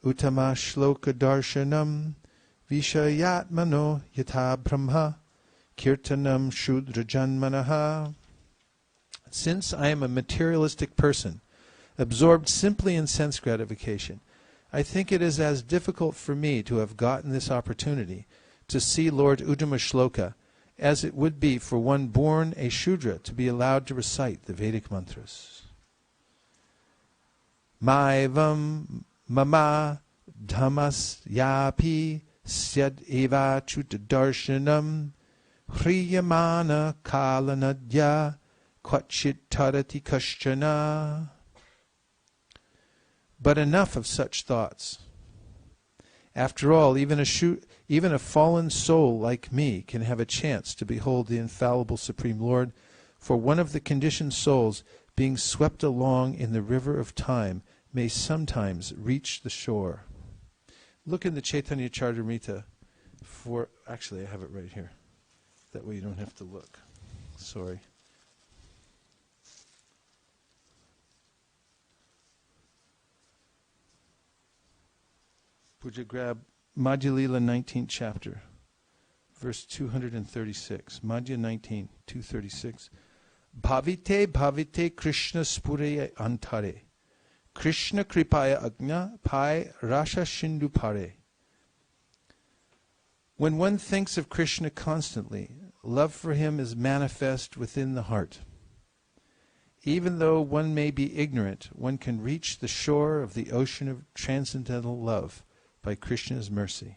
utama shloka darshanam vishayatmano yata brahma kirtanam shudra janmanaha. Since I am a materialistic person, absorbed simply in sense gratification, I think it is as difficult for me to have gotten this opportunity to see Lord Uttama Shloka as it would be for one born a Shudra to be allowed to recite the Vedic mantras. Maivam mama dhammas yapi syad eva chutadarshanam hriyamana kalanadya kvachit tarati kashchana. But enough of such thoughts. After all, even a fallen soul like me can have a chance to behold the infallible Supreme Lord, for one of the conditioned souls, being swept along in the river of time, may sometimes reach the shore. Look in the Chaitanya Charitamrita for... Actually, I have it right here. That way you don't have to look. Sorry. Puja, grab Madhya Lila 19th chapter, verse 236. Madhya 19, 236. Bhavite bhavite Krishna spuraya antare. Krishna kripaya agnya pai rasha shindu pare. When one thinks of Krishna constantly, love for him is manifest within the heart. Even though one may be ignorant, one can reach the shore of the ocean of transcendental love by Krishna's mercy.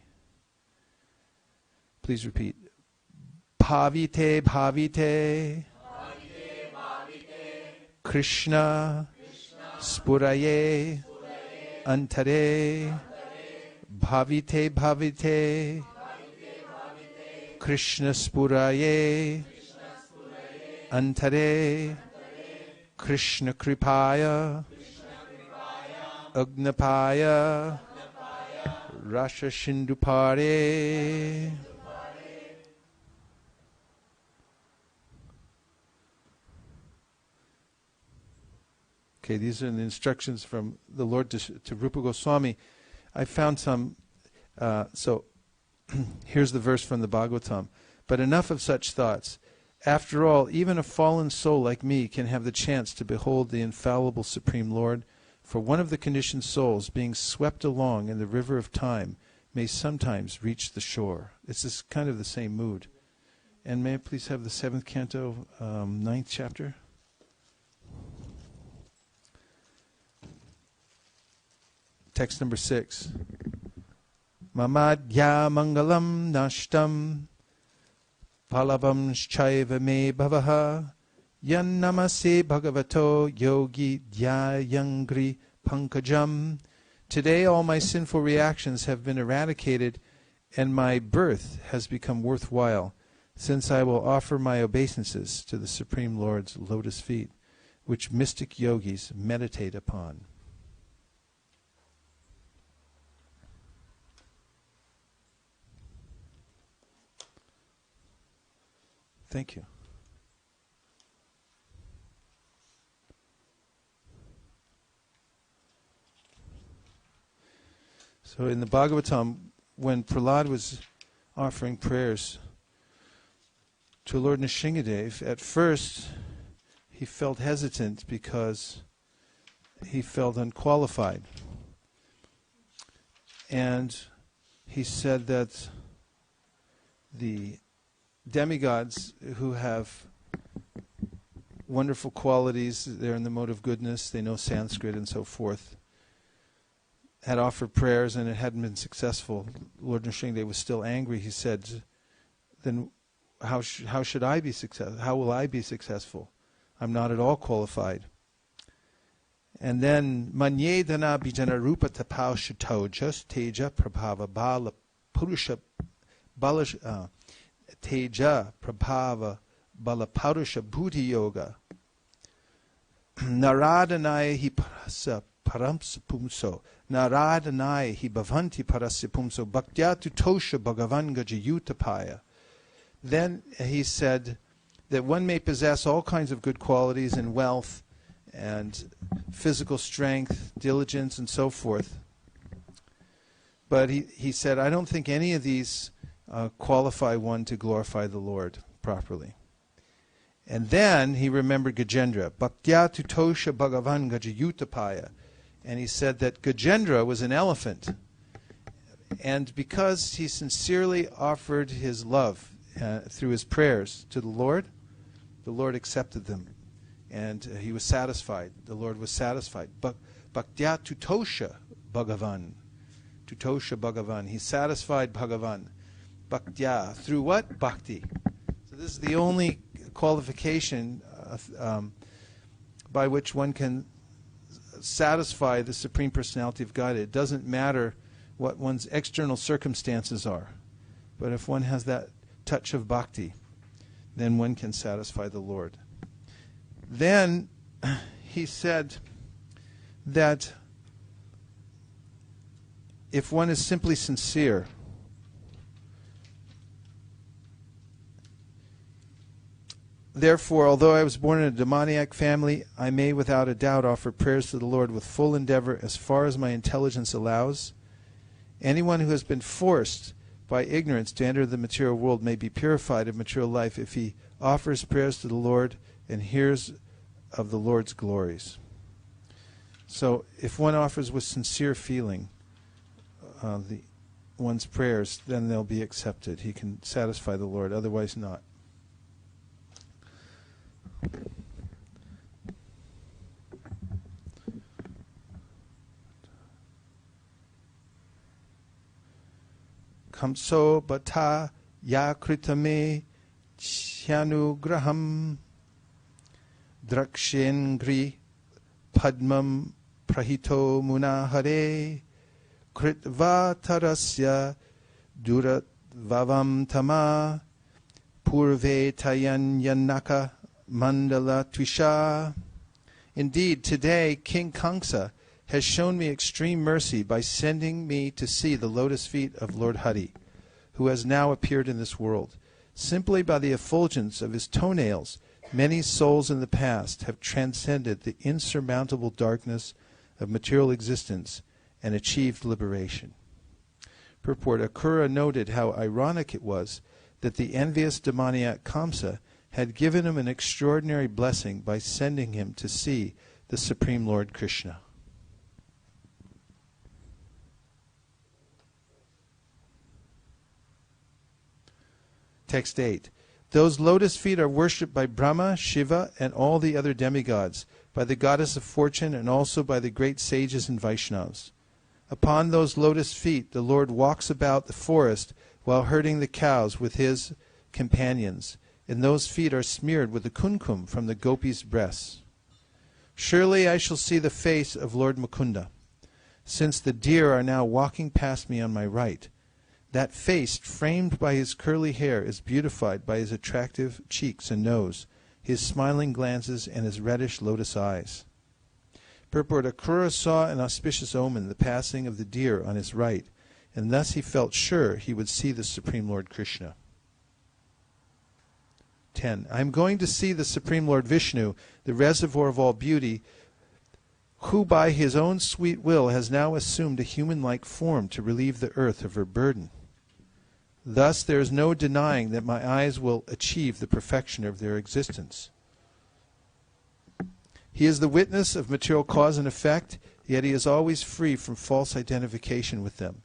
Please repeat. Bhavite bhavite Krishna spuraye antare. Bhavite bhavite Krishna spuraye antare. Krishna kripaya agnapaya Rasha Shindupare. Okay, these are the instructions from the Lord to Rupa Goswami. I found some, so here's the verse from the Bhagavatam. But enough of such thoughts. After all, even a fallen soul like me can have the chance to behold the infallible Supreme Lord, for one of the conditioned souls, being swept along in the river of time, may sometimes reach the shore. It's this kind of the same mood. And may I please have the 7th canto, 9th chapter? Text number 6. Mamadya mangalam nashtam palavam shchaiva me bhavaha yan namase bhagavato yogi dhyayangri pankajam. Today all my sinful reactions have been eradicated and my birth has become worthwhile, since I will offer my obeisances to the Supreme Lord's lotus feet, which mystic yogis meditate upon. Thank you. So in the Bhagavatam, when Prahlad was offering prayers to Lord Nrsingadev, at first he felt hesitant because he felt unqualified. And he said that the demigods who have wonderful qualities, they're in the mode of goodness, they know Sanskrit and so forth, had offered prayers and it hadn't been successful. Lord Nrsingadev was still angry. He said, then how should I be successful? How will I be successful? I'm not at all qualified. And then Manyedana Bijana Rupa Tapao Shatojas Teja Prabhava Bala Purusha Balash Teja Prabhava Bala Purusha Bhuti Yoga Naradanaya Hi Parasa Paramsa Pumso Naradanaya Hi Bhavanti Parasya Pumso Bhaktyatu Tosha Bhagavan Gajayutapaya. Then he said that one may possess all kinds of good qualities and wealth and physical strength, diligence, and so forth. But he said, I don't think any of these qualify one to glorify the Lord properly. And then he remembered Gajendra, Bhaktya Tutosha Bhagavan Gajayutapaya. And he said that Gajendra was an elephant. And because he sincerely offered his love through his prayers to the Lord accepted them. And he was satisfied. The Lord was satisfied. Bhaktya Tutosha Bhagavan. Tutosha Bhagavan. He satisfied Bhagavan. Bhaktya. Through what? Bhakti. So this is the only qualification by which one can satisfy the Supreme Personality of God. It doesn't matter what one's external circumstances are. But if one has that touch of bhakti, then one can satisfy the Lord. Then he said that if one is simply sincere, therefore, although I was born in a demoniac family, I may without a doubt offer prayers to the Lord with full endeavor as far as my intelligence allows. Anyone who has been forced by ignorance to enter the material world may be purified of material life if he offers prayers to the Lord and hears of the Lord's glories. So if one offers with sincere feeling one's prayers, then they'll be accepted. He can satisfy the Lord, otherwise not. Kamso bata yakritame chyanugraham drakshengri padmam prahito munahare kritvatarasya duratvavam tama purve tayanyanaka mandala twisha. Indeed, today King Kamsa has shown me extreme mercy by sending me to see the lotus feet of Lord Hari, who has now appeared in this world. Simply by the effulgence of his toenails, many souls in the past have transcended the insurmountable darkness of material existence and achieved liberation. Purport: Akura noted how ironic it was that the envious demoniac Kamsa had given him an extraordinary blessing by sending him to see the Supreme Lord Krishna. Text 8. Those lotus feet are worshipped by Brahma, Shiva, and all the other demigods, by the goddess of fortune, and also by the great sages and Vaishnavas. Upon those lotus feet the Lord walks about the forest while herding the cows with his companions, and those feet are smeared with the kumkum from the gopis' breasts. Surely I shall see the face of Lord Mukunda, since the deer are now walking past me on my right. That face, framed by his curly hair, is beautified by his attractive cheeks and nose, his smiling glances, and his reddish lotus eyes. Purport: Akura saw an auspicious omen, the passing of the deer on his right, and thus he felt sure he would see the Supreme Lord Krishna. 10. I am going to see the Supreme Lord Vishnu, the reservoir of all beauty, who by his own sweet will has now assumed a human-like form to relieve the earth of her burden. Thus there is no denying that my eyes will achieve the perfection of their existence. He is the witness of material cause and effect, yet he is always free from false identification with them.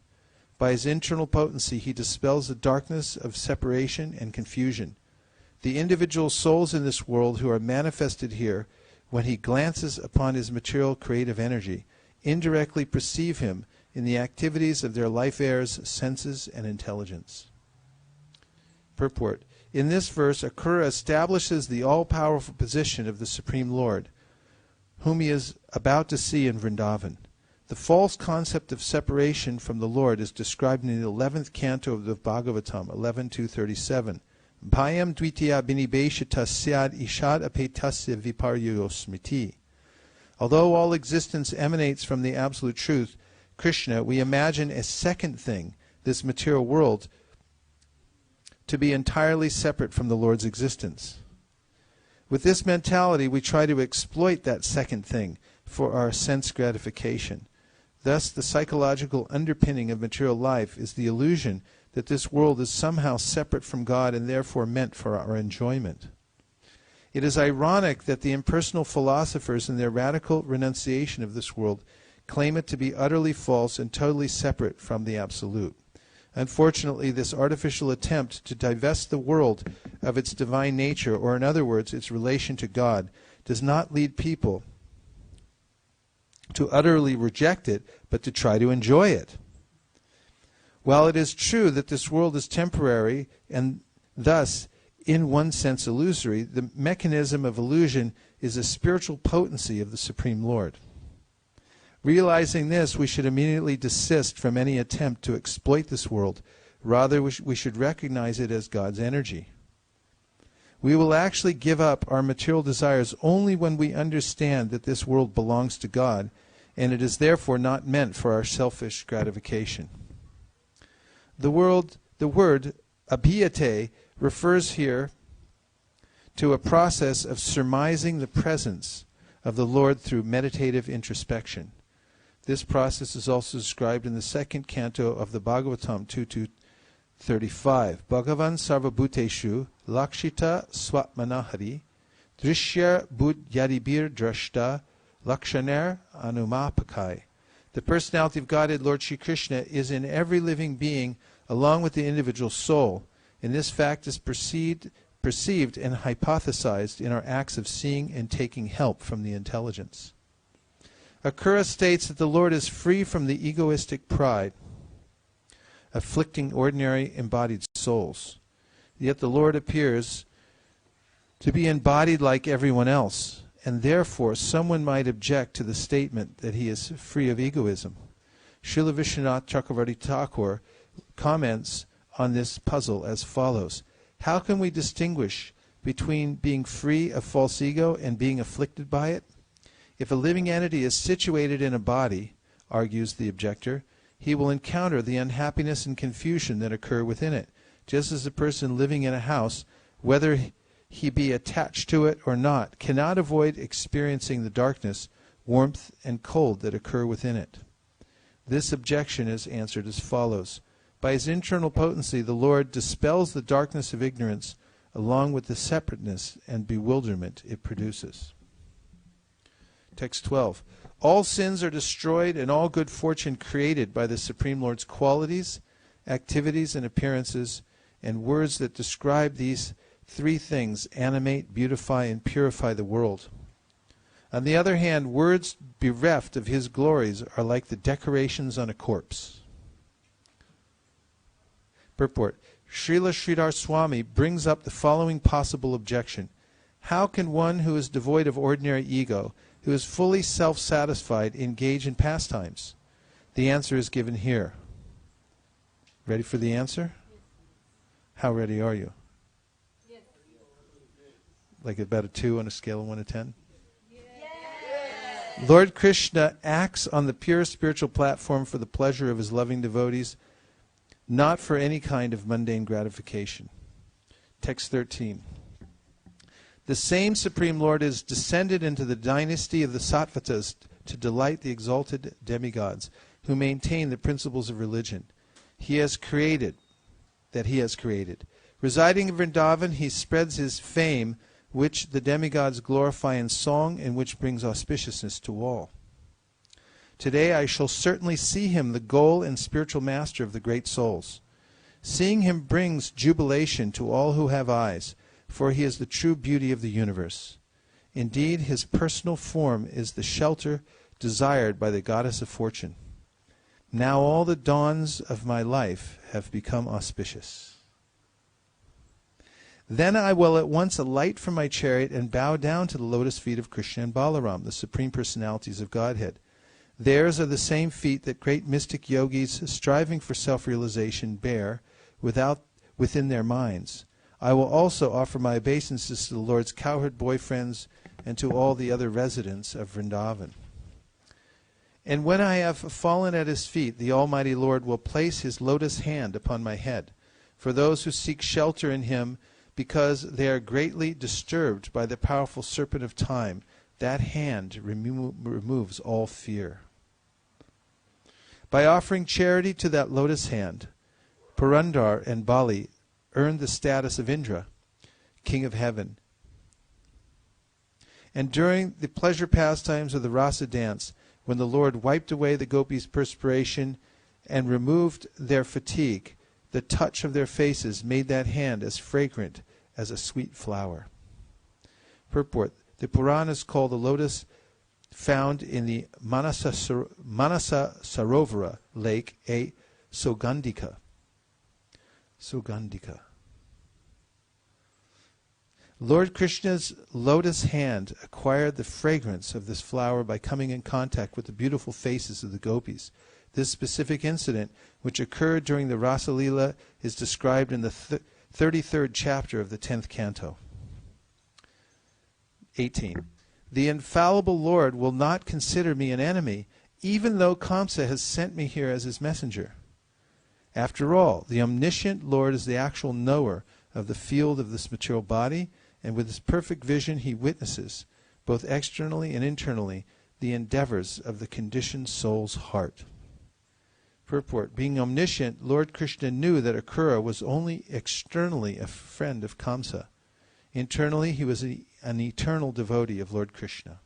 By his internal potency he dispels the darkness of separation and confusion. The individual souls in this world who are manifested here, when he glances upon his material creative energy, indirectly perceive him in the activities of their life airs, senses, and intelligence. Purport. In this verse, Akura establishes the all-powerful position of the Supreme Lord, whom he is about to see in Vrindavan. The false concept of separation from the Lord is described in the 11th canto of the Bhagavatam, 11.237. Bhayam dvitiya binibeshita syad ishad apetasya viparyosmriti. Although all existence emanates from the Absolute Truth, Krishna, we imagine a second thing, this material world, to be entirely separate from the Lord's existence. With this mentality, we try to exploit that second thing for our sense gratification. Thus, the psychological underpinning of material life is the illusion that this world is somehow separate from God and therefore meant for our enjoyment. It is ironic that the impersonal philosophers in their radical renunciation of this world claim it to be utterly false and totally separate from the Absolute. Unfortunately, this artificial attempt to divest the world of its divine nature, or in other words, its relation to God, does not lead people to utterly reject it, but to try to enjoy it. While it is true that this world is temporary and thus, in one sense, illusory, the mechanism of illusion is a spiritual potency of the Supreme Lord. Realizing this, we should immediately desist from any attempt to exploit this world. Rather, we should recognize it as God's energy. We will actually give up our material desires only when we understand that this world belongs to God, and it is therefore not meant for our selfish gratification. The word abhiyate refers here to a process of surmising the presence of the Lord through meditative introspection. This process is also described in the 2nd canto of the Bhagavatam 2.35. Bhagavan sarvabhuteshu lakshita swatmanahari drishya buddhyadibir drashta lakshaner anumapakai. The personality of Godhead, Lord Shri Krishna, is in every living being along with the individual soul, and this fact is perceived and hypothesized in our acts of seeing and taking help from the intelligence. Akura states that the Lord is free from the egoistic pride afflicting ordinary embodied souls. Yet the Lord appears to be embodied like everyone else, and therefore someone might object to the statement that he is free of egoism. Srila Vishwanath Chakravarti Thakur comments on this puzzle as follows. How can we distinguish between being free of false ego and being afflicted by it? If a living entity is situated in a body, argues the objector, he will encounter the unhappiness and confusion that occur within it, just as a person living in a house, whether he be attached to it or not, cannot avoid experiencing the darkness, warmth, and cold that occur within it. This objection is answered as follows. By his internal potency, the Lord dispels the darkness of ignorance along with the separateness and bewilderment it produces. Text 12. All sins are destroyed and all good fortune created by the Supreme Lord's qualities, activities, and appearances, and words that describe these three things animate, beautify, and purify the world. On the other hand, words bereft of his glories are like the decorations on a corpse. Purport. Srila Sridhar Swami brings up the following possible objection. How can one who is devoid of ordinary ego, who is fully self-satisfied, engage in pastimes? The answer is given here. Ready for the answer? How ready are you? Yes. Like about a 2 on a scale of 1 to 10? Yes. Lord Krishna acts on the pure spiritual platform for the pleasure of his loving devotees, not for any kind of mundane gratification. Text 13. The same Supreme Lord is descended into the dynasty of the Sattvatas to delight the exalted demigods who maintain the principles of religion. He has created. Residing in Vrindavan, he spreads his fame, which the demigods glorify in song and which brings auspiciousness to all. Today I shall certainly see him, the goal and spiritual master of the great souls. Seeing him brings jubilation to all who have eyes, for he is the true beauty of the universe. Indeed, his personal form is the shelter desired by the goddess of fortune. Now all the dawns of my life have become auspicious. Then I will at once alight from my chariot and bow down to the lotus feet of Krishna and Balaram, the supreme personalities of Godhead. Theirs are the same feet that great mystic yogis striving for self-realization bear within their minds. I will also offer my obeisances to the Lord's cowherd boyfriends and to all the other residents of Vrindavan. And when I have fallen at his feet, the Almighty Lord will place his lotus hand upon my head. For those who seek shelter in him, because they are greatly disturbed by the powerful serpent of time, that hand removes all fear. By offering charity to that lotus hand, Purandar and Bali earned the status of Indra, king of heaven. And during the pleasure pastimes of the rasa dance, when the Lord wiped away the gopis' perspiration and removed their fatigue, the touch of their faces made that hand as fragrant as a sweet flower. Purport. The Puranas call the lotus found in the Manasa Sarovara lake a Sugandhika. Lord Krishna's lotus hand acquired the fragrance of this flower by coming in contact with the beautiful faces of the gopis. This specific incident, which occurred during the Rasa Leela, is described in the 33rd chapter of the 10th canto. 18. The infallible Lord will not consider me an enemy, even though Kamsa has sent me here as his messenger. After all, the omniscient Lord is the actual knower of the field of this material body, and with his perfect vision he witnesses, both externally and internally, the endeavors of the conditioned soul's heart. Purport. Being omniscient, Lord Krishna knew that Akrura was only externally a friend of Kamsa. Internally, he was an eternal devotee of Lord Krishna.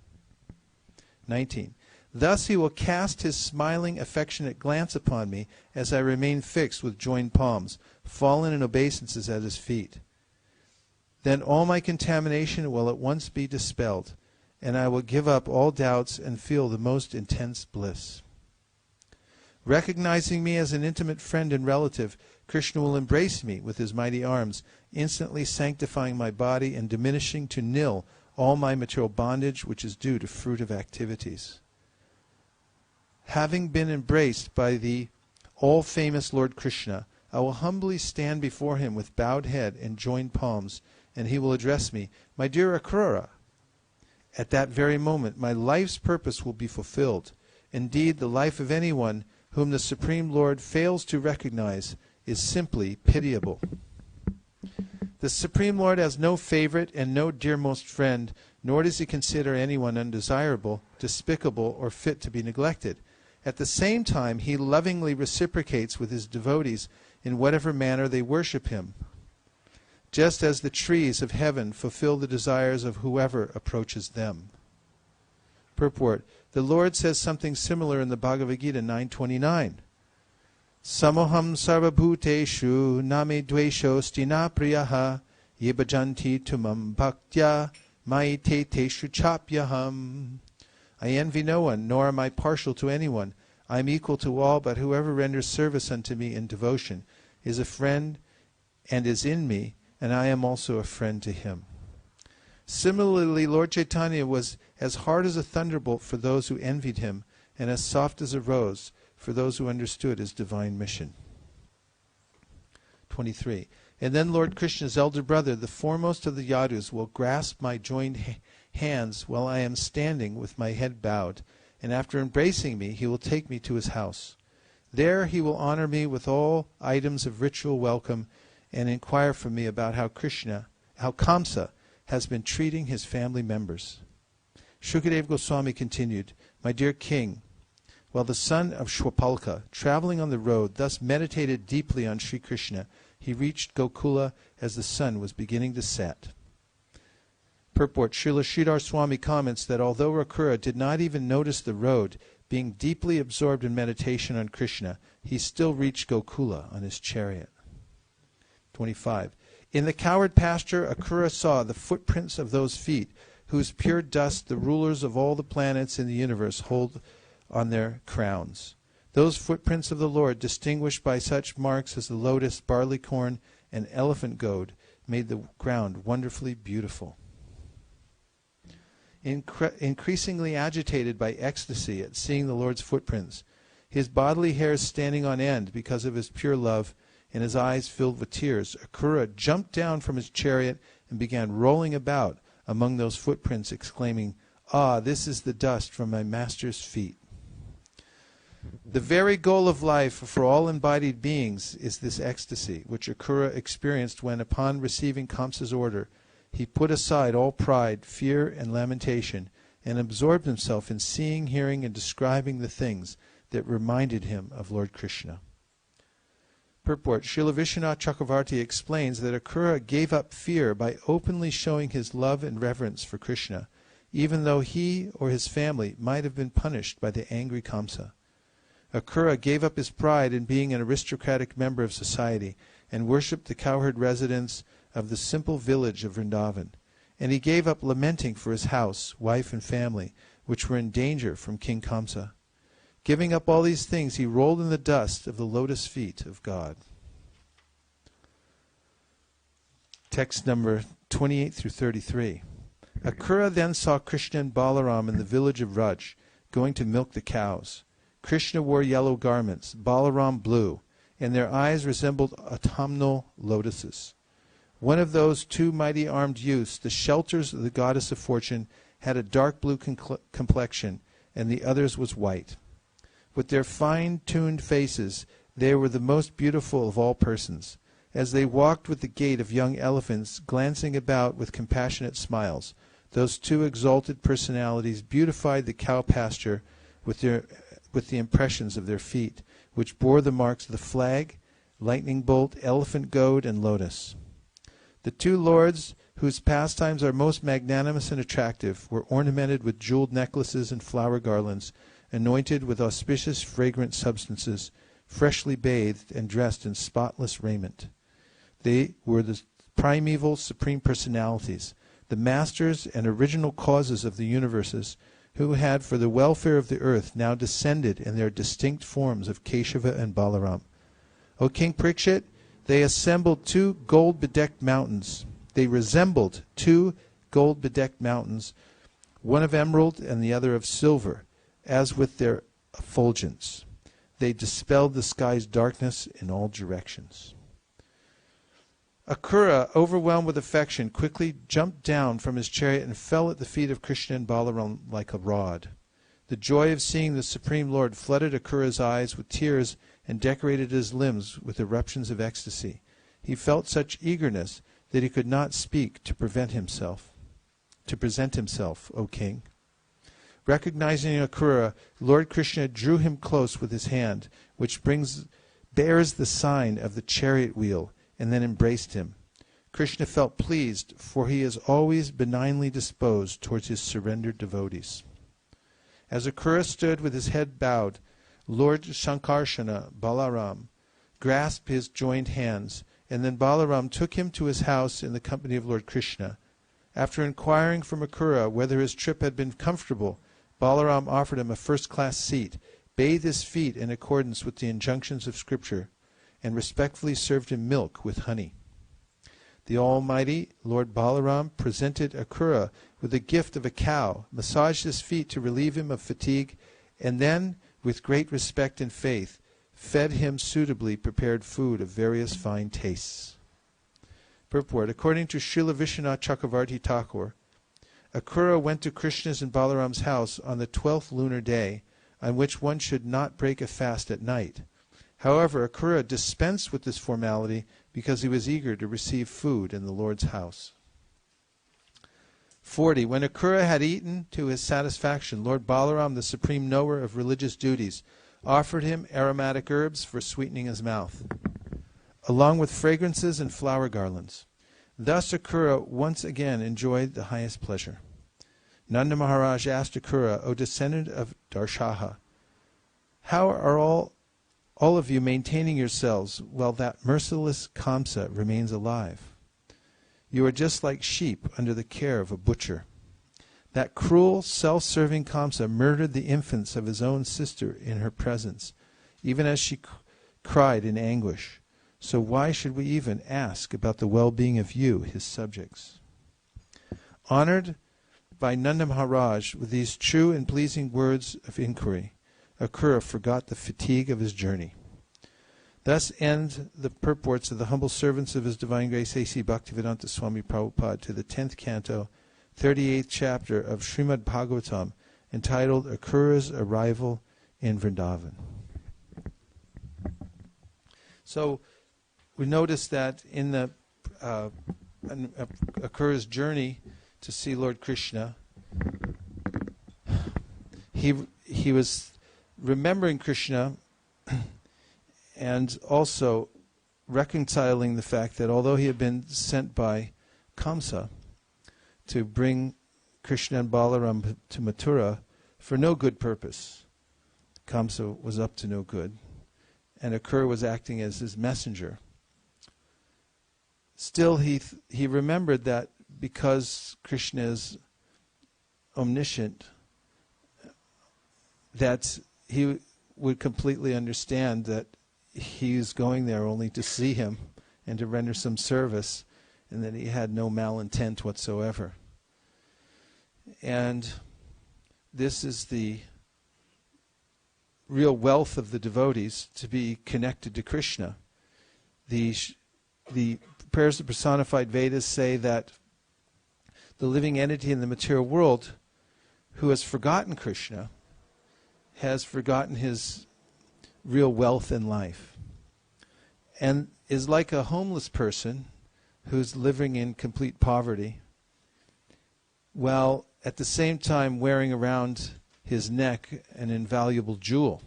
19. Thus he will cast his smiling, affectionate glance upon me as I remain fixed with joined palms, fallen in obeisances at his feet. Then all my contamination will at once be dispelled, and I will give up all doubts and feel the most intense bliss. Recognizing me as an intimate friend and relative, Krishna will embrace me with his mighty arms, instantly sanctifying my body and diminishing to nil all my material bondage, which is due to fruitive activities. Having been embraced by the all-famous Lord Krishna, I will humbly stand before him with bowed head and joined palms, and he will address me, "My dear Akrura." At that very moment, my life's purpose will be fulfilled. Indeed, the life of anyone whom the Supreme Lord fails to recognize is simply pitiable. The Supreme Lord has no favorite and no dearmost friend, nor does he consider anyone undesirable, despicable, or fit to be neglected. At the same time, he lovingly reciprocates with his devotees in whatever manner they worship him, just as the trees of heaven fulfill the desires of whoever approaches them. Purport. The Lord says something similar in the Bhagavad Gita 9:29. Samoham sarvabhuteshu name dvesho stina priyaha ye bhajanti tumam bhaktya maite teshu chapyaham. I envy no one, nor am I partial to anyone. I am equal to all, but whoever renders service unto me in devotion is a friend and is in me, and I am also a friend to him. Similarly, Lord Chaitanya was as hard as a thunderbolt for those who envied him, and as soft as a rose for those who understood his divine mission. 23. And then Lord Krishna's elder brother, the foremost of the Yadus, will grasp my joined hands while I am standing with my head bowed, and after embracing me, he will take me to his house. There he will honor me with all items of ritual welcome and inquire from me about how Kamsa has been treating his family members. Shukadeva Goswami continued, "My dear king, while the son of Shwapalka, traveling on the road, thus meditated deeply on Sri Krishna, he reached Gokula as the sun was beginning to set." Purport: Srila Sridhar Swami comments that although Akrura did not even notice the road, being deeply absorbed in meditation on Krishna, he still reached Gokula on his chariot. 25. In the cowherd pasture, Akrura saw the footprints of those feet, whose pure dust the rulers of all the planets in the universe hold on their crowns. Those footprints of the Lord, distinguished by such marks as the lotus, barley corn, and elephant goad, made the ground wonderfully beautiful. Increasingly agitated by ecstasy at seeing the Lord's footprints, his bodily hairs standing on end because of his pure love, and his eyes filled with tears, Akrura jumped down from his chariot and began rolling about among those footprints, exclaiming, "Ah, this is the dust from my master's feet." The very goal of life for all embodied beings is this ecstasy, which Akrura experienced when, upon receiving Kamsa's order, he put aside all pride, fear, and lamentation, and absorbed himself in seeing, hearing, and describing the things that reminded him of Lord Krishna. Purport: Srila Vishwanath Chakravarti explains that Akrura gave up fear by openly showing his love and reverence for Krishna, even though he or his family might have been punished by the angry Kamsa. Akrura gave up his pride in being an aristocratic member of society and worshipped the cowherd residents of the simple village of Vrindavan, and he gave up lamenting for his house, wife, and family, which were in danger from King Kamsa. Giving up all these things, he rolled in the dust of the lotus feet of God. Text number 28 through 33. Akrura then saw Krishna and Balaram in the village of Raj, going to milk the cows. Krishna wore yellow garments, Balaram blue, and their eyes resembled autumnal lotuses. One of those two mighty armed youths, the shelters of the goddess of fortune, had a dark blue complexion, and the other's was white. With their fine-tuned faces, they were the most beautiful of all persons. As they walked with the gait of young elephants, glancing about with compassionate smiles, those two exalted personalities beautified the cow pasture with the impressions of their feet, which bore the marks of the flag, lightning bolt, elephant goad, and lotus. The two lords, whose pastimes are most magnanimous and attractive, were ornamented with jeweled necklaces and flower garlands, anointed with auspicious fragrant substances, freshly bathed and dressed in spotless raiment. They were the primeval supreme personalities, the masters and original causes of the universes, who had for the welfare of the earth now descended in their distinct forms of Keshava and Balaram. O King Parikshit, they resembled two gold-bedecked mountains, one of emerald and the other of silver, as with their effulgence. They dispelled the sky's darkness in all directions. Akrura, overwhelmed with affection, quickly jumped down from his chariot and fell at the feet of Krishna and Balaram like a rod. The joy of seeing the Supreme Lord flooded Akrura's eyes with tears and decorated his limbs with eruptions of ecstasy. He felt such eagerness that he could not speak to present himself, O king. Recognizing Akrura, Lord Krishna drew him close with his hand, which bears the sign of the chariot wheel, and then embraced him. Krishna felt pleased, for he is always benignly disposed towards his surrendered devotees. As Akrura stood with his head bowed, Lord Shankarshana, Balaram, grasped his joined hands, and then Balaram took him to his house in the company of Lord Krishna. After inquiring from Akrura whether his trip had been comfortable, Balaram offered him a first-class seat, bathed his feet in accordance with the injunctions of Scripture, and respectfully served him milk with honey. The Almighty Lord Balaram presented Akrura with the gift of a cow, massaged his feet to relieve him of fatigue, and then, with great respect and faith, fed him suitably prepared food of various fine tastes. Purport: according to Srila Vishwanath Chakravarti Thakur, Akrura went to Krishna's and Balaram's house on the 12th lunar day, on which one should not break a fast at night. However, Akrura dispensed with this formality because he was eager to receive food in the Lord's house. 40. When Akura had eaten to his satisfaction, Lord Balaram, the supreme knower of religious duties, offered him aromatic herbs for sweetening his mouth, along with fragrances and flower garlands. Thus Akura once again enjoyed the highest pleasure. Nanda Maharaj asked Akura, O descendant of Darshaha, how are all of you maintaining yourselves while that merciless Kamsa remains alive? You are just like sheep under the care of a butcher. That cruel, self-serving Kamsa murdered the infants of his own sister in her presence, even as she cried in anguish. So why should we even ask about the well-being of you, his subjects? Honored by Nanda Maharaj with these true and pleasing words of inquiry, Akura forgot the fatigue of his journey. Thus end the purports of the humble servants of His Divine Grace A.C. Bhaktivedanta Swami Prabhupada to the 10th canto, 38th chapter of Srimad Bhagavatam, entitled Akura's Arrival in Vrindavan. So we notice that in the Akura's journey to see Lord Krishna, he was remembering Krishna and also reconciling the fact that although he had been sent by Kamsa to bring Krishna and Balaram to Mathura for no good purpose, Kamsa was up to no good, and Akura was acting as his messenger. Still, he remembered that because Krishna is omniscient, that he would completely understand that he's going there only to see him and to render some service, and that he had no malintent whatsoever. And this is the real wealth of the devotees, to be connected to Krishna. The prayers of personified Vedas say that the living entity in the material world who has forgotten Krishna has forgotten his real wealth in life, and is like a homeless person who's living in complete poverty, while at the same time wearing around his neck an invaluable jewel.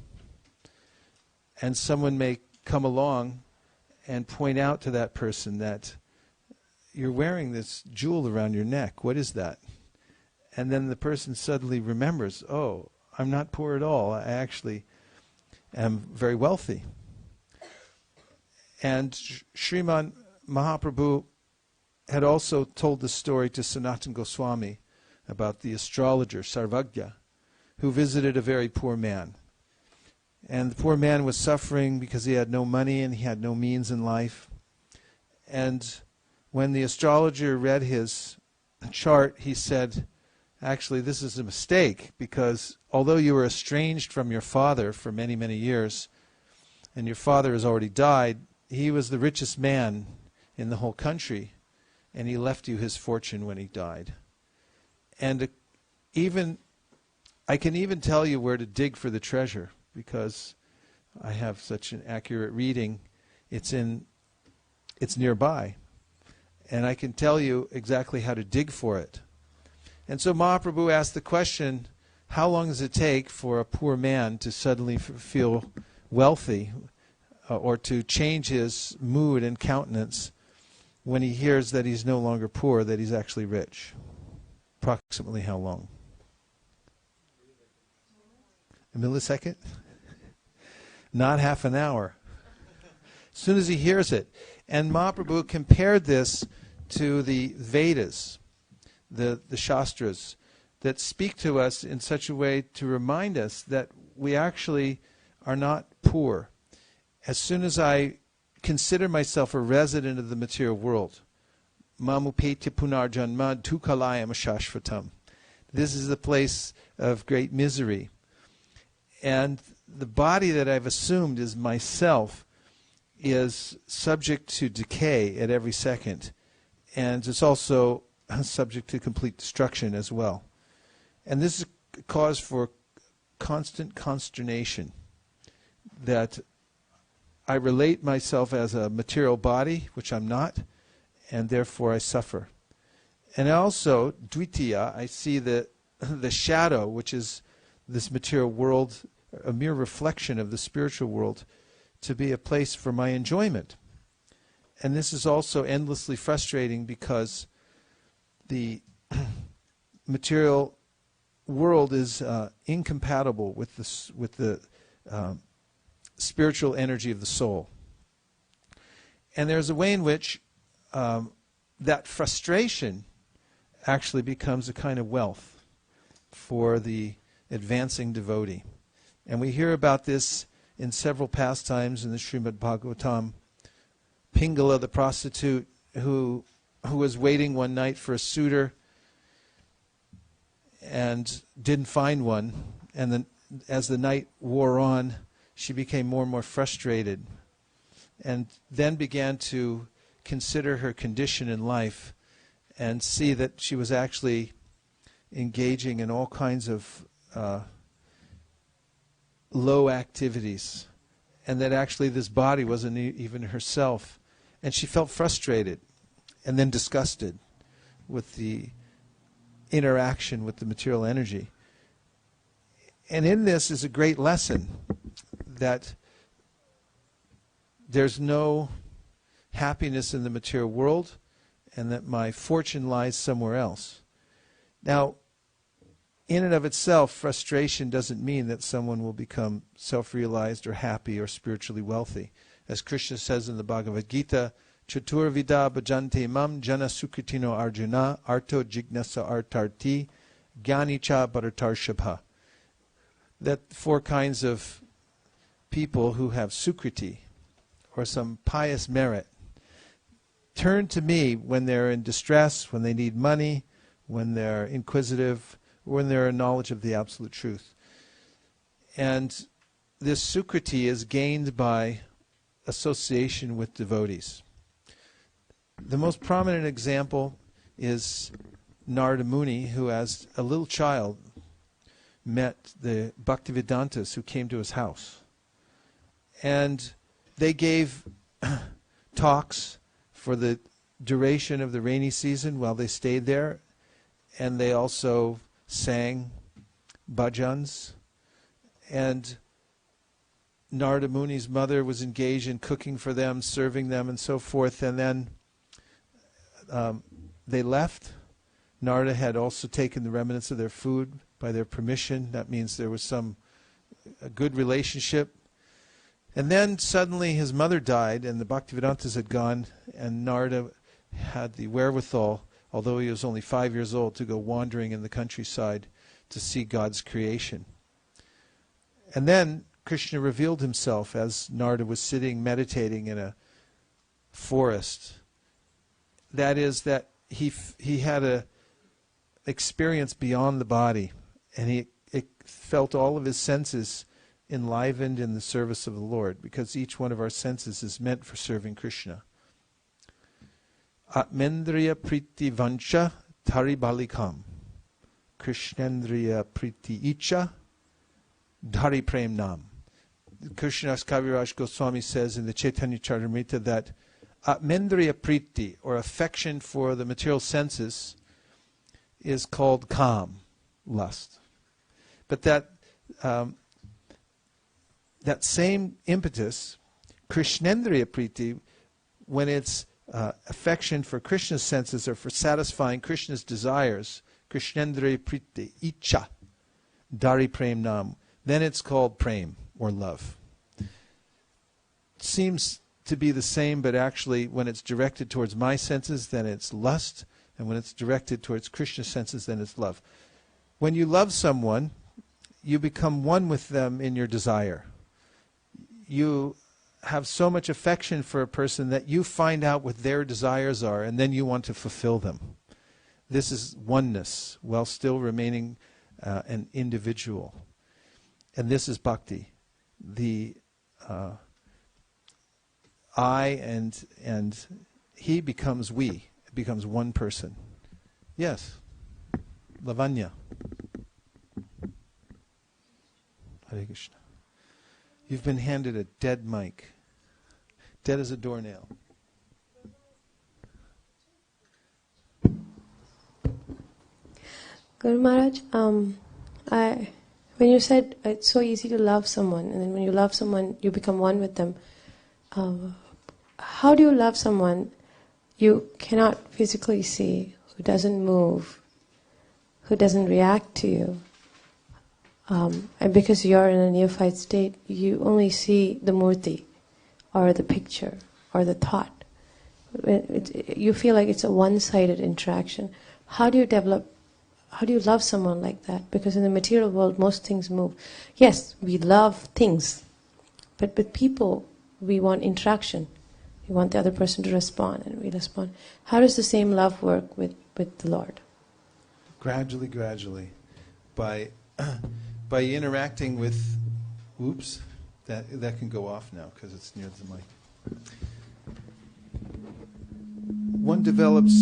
And someone may come along and point out to that person that you're wearing this jewel around your neck. What is that? And then the person suddenly remembers, oh, I'm not poor at all. I actually am very wealthy. And Sriman Mahaprabhu had also told the story to Sanatana Goswami about the astrologer Sarvagya, who visited a very poor man. And the poor man was suffering because he had no money and he had no means in life. And when the astrologer read his chart, he said, actually, this is a mistake, because although you were estranged from your father for many, many years, and your father has already died, he was the richest man in the whole country, and he left you his fortune when he died. And I can even tell you where to dig for the treasure, because I have such an accurate reading. It's nearby, and I can tell you exactly how to dig for it. And so Mahaprabhu asked the question, how long does it take for a poor man to suddenly feel wealthy, or to change his mood and countenance when he hears that he's no longer poor, that he's actually rich? Approximately how long? A millisecond? Not half an hour. As soon as he hears it. And Mahaprabhu compared this to the Vedas, the Shastras, that speak to us in such a way to remind us that we actually are not poor. As soon as I consider myself a resident of the material world, mamupeti punarjanma dukalayam shashvatam. This is the place of great misery. And the body that I've assumed is myself is subject to decay at every second. And it's also subject to complete destruction as well. And this is a cause for constant consternation, that I relate myself as a material body, which I'm not, and therefore I suffer. And also, Dvitiya, I see the shadow, which is this material world, a mere reflection of the spiritual world, to be a place for my enjoyment. And this is also endlessly frustrating because the material world is incompatible with the spiritual energy of the soul. And there's a way in which that frustration actually becomes a kind of wealth for the advancing devotee. And we hear about this in several pastimes in the Srimad Bhagavatam. Pingala, the prostitute, who was waiting one night for a suitor and didn't find one, and then as the night wore on, she became more and more frustrated, and then began to consider her condition in life and see that she was actually engaging in all kinds of low activities, and that actually this body wasn't even herself. And she felt frustrated and then disgusted with the interaction with the material energy. And in this is a great lesson that there's no happiness in the material world and that my fortune lies somewhere else. Now, in and of itself, frustration doesn't mean that someone will become self-realized or happy or spiritually wealthy. As Krishna says in the Bhagavad Gita, Chaturvida bhajante mam jana sukritino arjuna arto jignasa artarti jnanicha bharatarshapha. That 4 kinds of people who have sukriti, or some pious merit, turn to me when they're in distress, when they need money, when they're inquisitive, when they're in knowledge of the absolute truth. And this sukriti is gained by association with devotees. The most prominent example is Narada Muni, who as a little child met the Bhaktivedantas who came to his house. And they gave talks for the duration of the rainy season while they stayed there, and they also sang bhajans. And Narada Muni's mother was engaged in cooking for them, serving them, and so forth. And then they left. Narada had also taken the remnants of their food by their permission. That means there was a good relationship. And then suddenly his mother died, and the Bhaktivedantas had gone, and Narada had the wherewithal, although he was only 5 years old, to go wandering in the countryside to see God's creation. And then Krishna revealed himself as Narada was sitting meditating in a forest. That is, that he had a experience beyond the body, and he felt all of his senses enlivened in the service of the Lord, because each one of our senses is meant for serving Krishna. Atmendriya priti vancha dharibalikam, Krishnendriya priti icha dhari prem nam. Krishnadas Kaviraj Goswami says in the Chaitanya Charitamrita that Atmendriya priti, or affection for the material senses, is called kam, lust. But that same impetus, Krishnendriya priti, when it's affection for Krishna's senses or for satisfying Krishna's desires, Krishnendriya priti, icha, dhari prem nam, then it's called prem, or love. Seems to be the same, but actually when it's directed towards my senses, then it's lust, and when it's directed towards Krishna's senses, then it's love. When you love someone, you become one with them in your desire. You have so much affection for a person that you find out what their desires are, and then you want to fulfill them. This is oneness, while still remaining an individual. And this is bhakti. The I and he becomes we. It becomes one person. Yes. Lavanya. Hare Krishna. You've been handed a dead mic. Dead as a doornail. Guru Maharaj, when you said it's so easy to love someone, and then when you love someone, you become one with them. How do you love someone you cannot physically see, who doesn't move, who doesn't react to you? And because you're in a neophyte state, you only see the murti, or the picture, or the thought. You feel like it's a one-sided interaction. How do you love someone like that? Because in the material world, most things move. Yes, we love things, but with people, we want interaction. We want the other person to respond, and we respond. How does the same love work with the Lord? Gradually, by interacting with, oops, that can go off now because it's near the mic. One develops.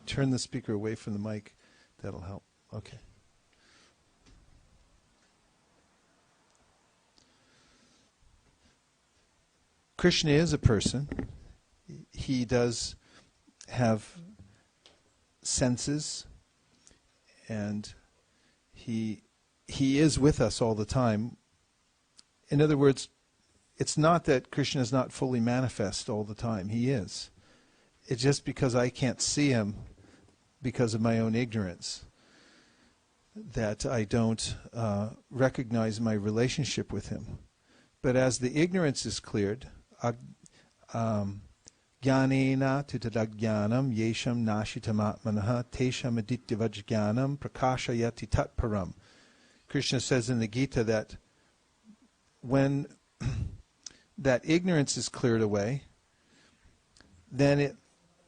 Turn the speaker away from the mic. That'll help. Okay. Krishna is a person. He does have senses, and he is with us all the time. In other words, it's not that Krishna is not fully manifest all the time. He is. It's just because I can't see him because of my own ignorance that I don't recognize my relationship with him. But as the ignorance is cleared, jnanena tutadagyanam yesham nashitamatmanaha tesham adityavajnanam prakashayati tatparam. Krishna says in the Gita that when that ignorance is cleared away, then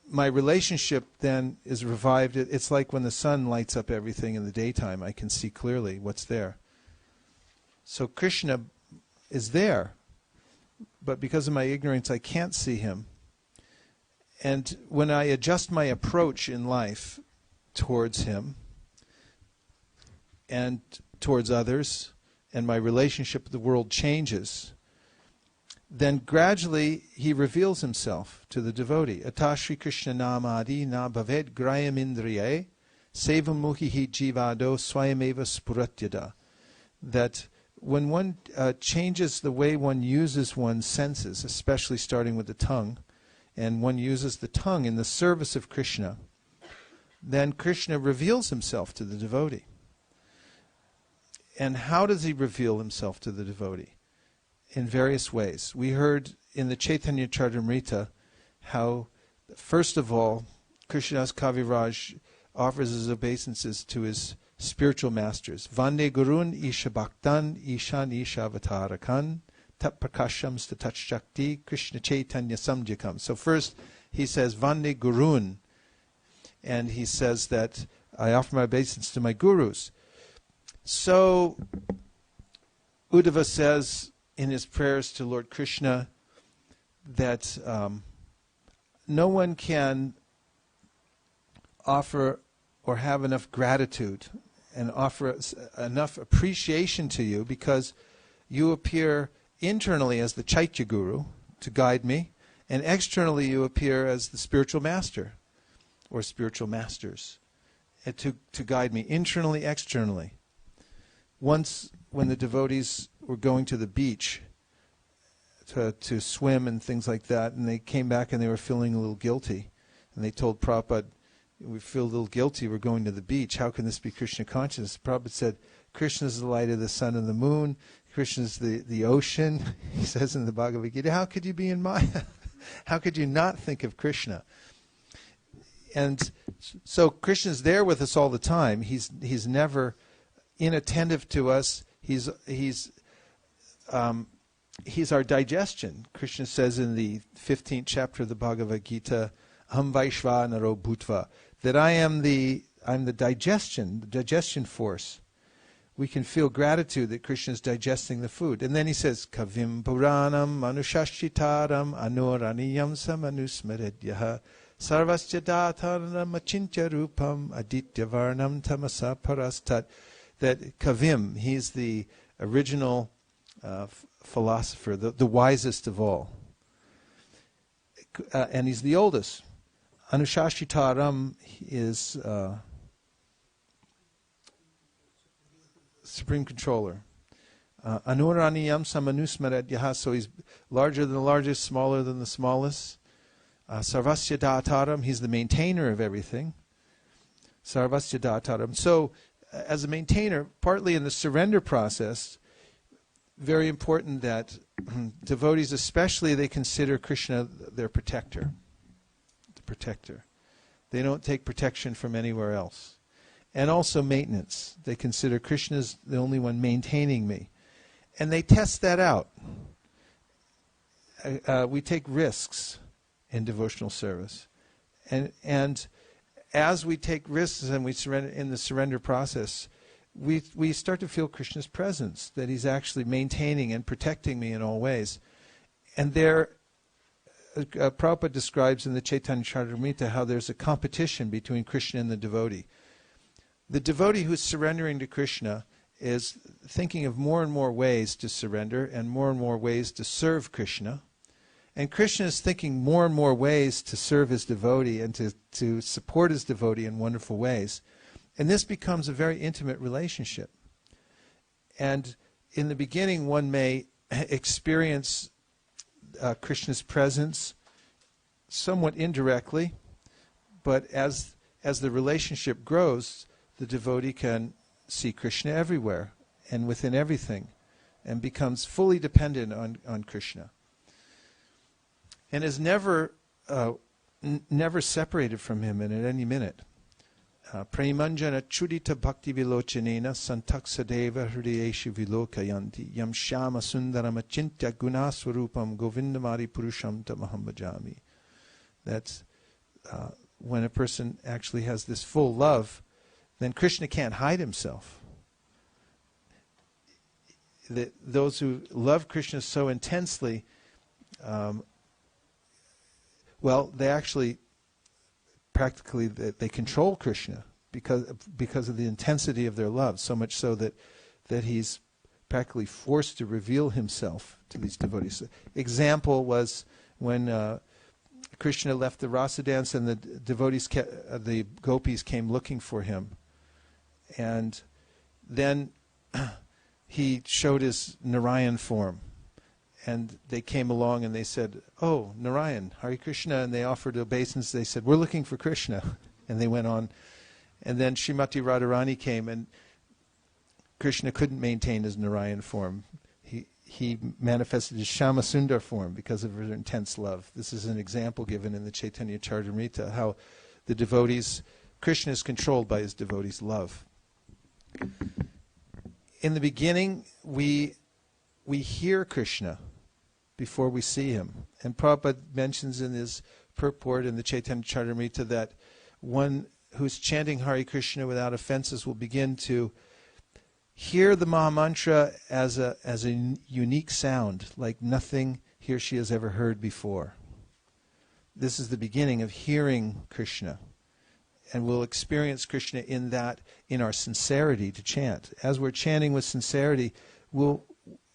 my relationship then is revived. It's like when the sun lights up everything in the daytime. I can see clearly what's there. So Krishna is there, but because of my ignorance, I can't see him. And when I adjust my approach in life towards him and towards others, and my relationship with the world changes, then gradually he reveals himself to the devotee. Atashri Krishna namadi na bhaved grayam indriye sevam muhihi jivado swayameva spuratyada. That when one changes the way one uses one's senses, especially starting with the tongue, and one uses the tongue in the service of Krishna, then Krishna reveals himself to the devotee. And how does he reveal himself to the devotee? In various ways. We heard in the Chaitanya Charitamrita how, first of all, Krishnadas Kaviraj offers his obeisances to his spiritual masters. Vande Gurun Isha Bhaktan Ishan Isha Avatarakan Tat Prakasham Statach Shakti Krishna Chaitanya Samjakam. So first he says Vande Gurun, and he says that I offer my obeisance to my gurus. So Uddhava says in his prayers to Lord Krishna that no one can offer or have enough gratitude and offer enough appreciation to you because you appear internally as the Chaitya Guru to guide me, and externally you appear as the spiritual master or spiritual masters to guide me internally, externally. Once when the devotees were going to the beach to swim and things like that, and they came back and they were feeling a little guilty, and they told Prabhupada, we feel a little guilty, we're going to the beach, how can this be Krishna consciousness? Prabhupada said, Krishna is the light of the sun and the moon, Krishna is the ocean. He says in the Bhagavad Gita, how could you be in Maya? How could you not think of Krishna? And so Krishna's there with us all the time. He's never inattentive to us. He's our digestion. Krishna says in the 15th chapter of the Bhagavad Gita, Aham Vaishvanaro Bhutva, that I'm the digestion force. We can feel gratitude that Krishna is digesting the food. And then he says, Kavim Puranam Manushashitaram Anuraniyam Samanusmaredyaha Sarvasya Dataranam Achintya Rupam Aditya Varnam Tamasa Parastat. That Kavim, he's the original philosopher, the wisest of all. and he's the oldest. Anushashitaram is Supreme Controller. Anuraniyam samanusmaradyaha, so he's larger than the largest, smaller than the smallest. Sarvasya Dataram, he's the maintainer of everything. Sarvasya Dataram. So, as a maintainer, partly in the surrender process, very important that devotees especially, they consider Krishna their protector. The protector. They don't take protection from anywhere else. And also maintenance. They consider Krishna's the only one maintaining me. And they test that out. We take risks in devotional service. And as we take risks and we surrender in the surrender process, we start to feel Krishna's presence, that he's actually maintaining and protecting me in all ways. And there, Prabhupada describes in the Chaitanya Charitamrita how there's a competition between Krishna and the devotee. The devotee who's surrendering to Krishna is thinking of more and more ways to surrender and more ways to serve Krishna. And Krishna is thinking more and more ways to serve his devotee and to support his devotee in wonderful ways. And this becomes a very intimate relationship. And in the beginning, one may experience Krishna's presence somewhat indirectly, but as the relationship grows, the devotee can see Krishna everywhere and within everything, and becomes fully dependent on Krishna. And is never separated from him at any minute. Premanjana chudita bhakti vilochanena santaksadeva hridayeshu vilokayanti yam shama sundaram achintya gunaswarupam govindamari purusham tamaham bhajami. That's when a person actually has this full love, then Krishna can't hide himself. Those who love Krishna so intensely, they actually practically they control Krishna because of the intensity of their love, so much so that he's practically forced to reveal himself to these devotees. Example was when Krishna left the rasa dance and the devotees, the gopis came looking for him, and then he showed his Narayan form. And they came along and they said, "Oh, Narayan, Hare Krishna," and they offered obeisance. They said, "We're looking for Krishna." And they went on. And then Srimati Radharani came, and Krishna couldn't maintain his Narayan form. He manifested his Shama Sundar form because of her intense love. This is an example given in the Chaitanya Charitamrita, how the devotees, Krishna is controlled by his devotees' love. In the beginning, we hear Krishna before we see him. And Prabhupada mentions in his purport in the Chaitanya Charitamrita that one who's chanting Hare Krishna without offenses will begin to hear the Mahamantra as a unique sound, like nothing he or she has ever heard before. This is the beginning of hearing Krishna. And we'll experience Krishna in our sincerity to chant. As we're chanting with sincerity,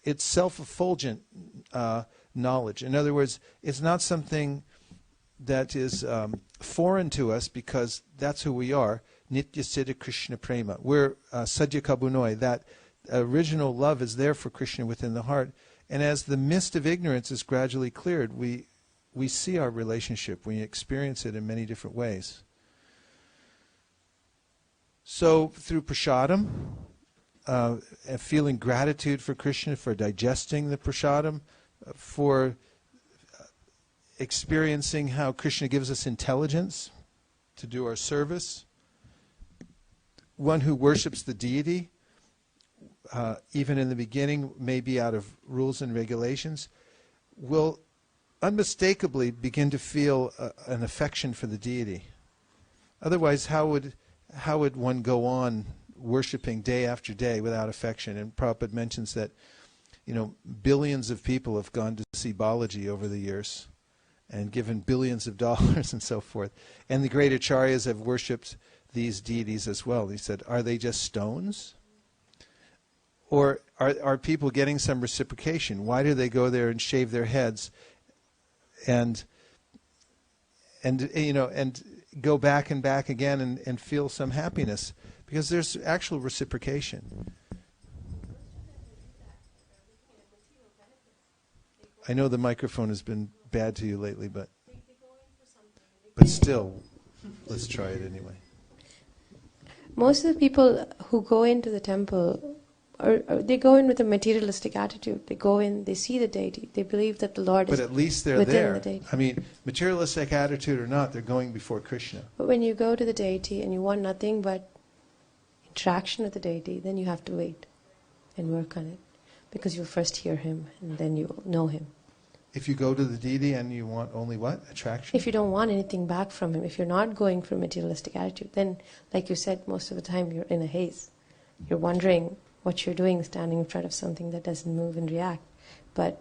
it's self-effulgent knowledge. In other words, it's not something that is foreign to us because that's who we are. Nitya Siddha Krishna Prema. We're Sadhya Kabunoi. That original love is there for Krishna within the heart. And as the mist of ignorance is gradually cleared, we see our relationship. We experience it in many different ways. So through prasadam, feeling gratitude for Krishna for digesting the prasadam, for experiencing how Krishna gives us intelligence to do our service. One who worships the deity, even in the beginning, maybe out of rules and regulations, will unmistakably begin to feel an affection for the deity. Otherwise, how would one go on worshipping day after day without affection? And Prabhupada mentions that, billions of people have gone to see Balaji over the years and given billions of dollars and so forth. And the great acharyas have worshipped these deities as well. He said, are they just stones? Or are people getting some reciprocation? Why do they go there and shave their heads and and go back and back again and feel some happiness, because there's actual reciprocation. I know the microphone has been bad to you lately, but still, let's try it anyway. Most of the people who go into the temple, or they go in with a materialistic attitude. They go in, they see the deity, they believe that the Lord is But at least they're within there. the deity. I mean, materialistic attitude or not, they're going before Krishna. But when you go to the deity and you want nothing but interaction with the deity, then you have to wait and work on it. Because you'll first hear him and then you'll know him. If you go to the deity and you want only what? Attraction? If you don't want anything back from him, if you're not going for materialistic attitude, then, like you said, most of the time you're in a haze. You're wondering what you're doing standing in front of something that doesn't move and react. But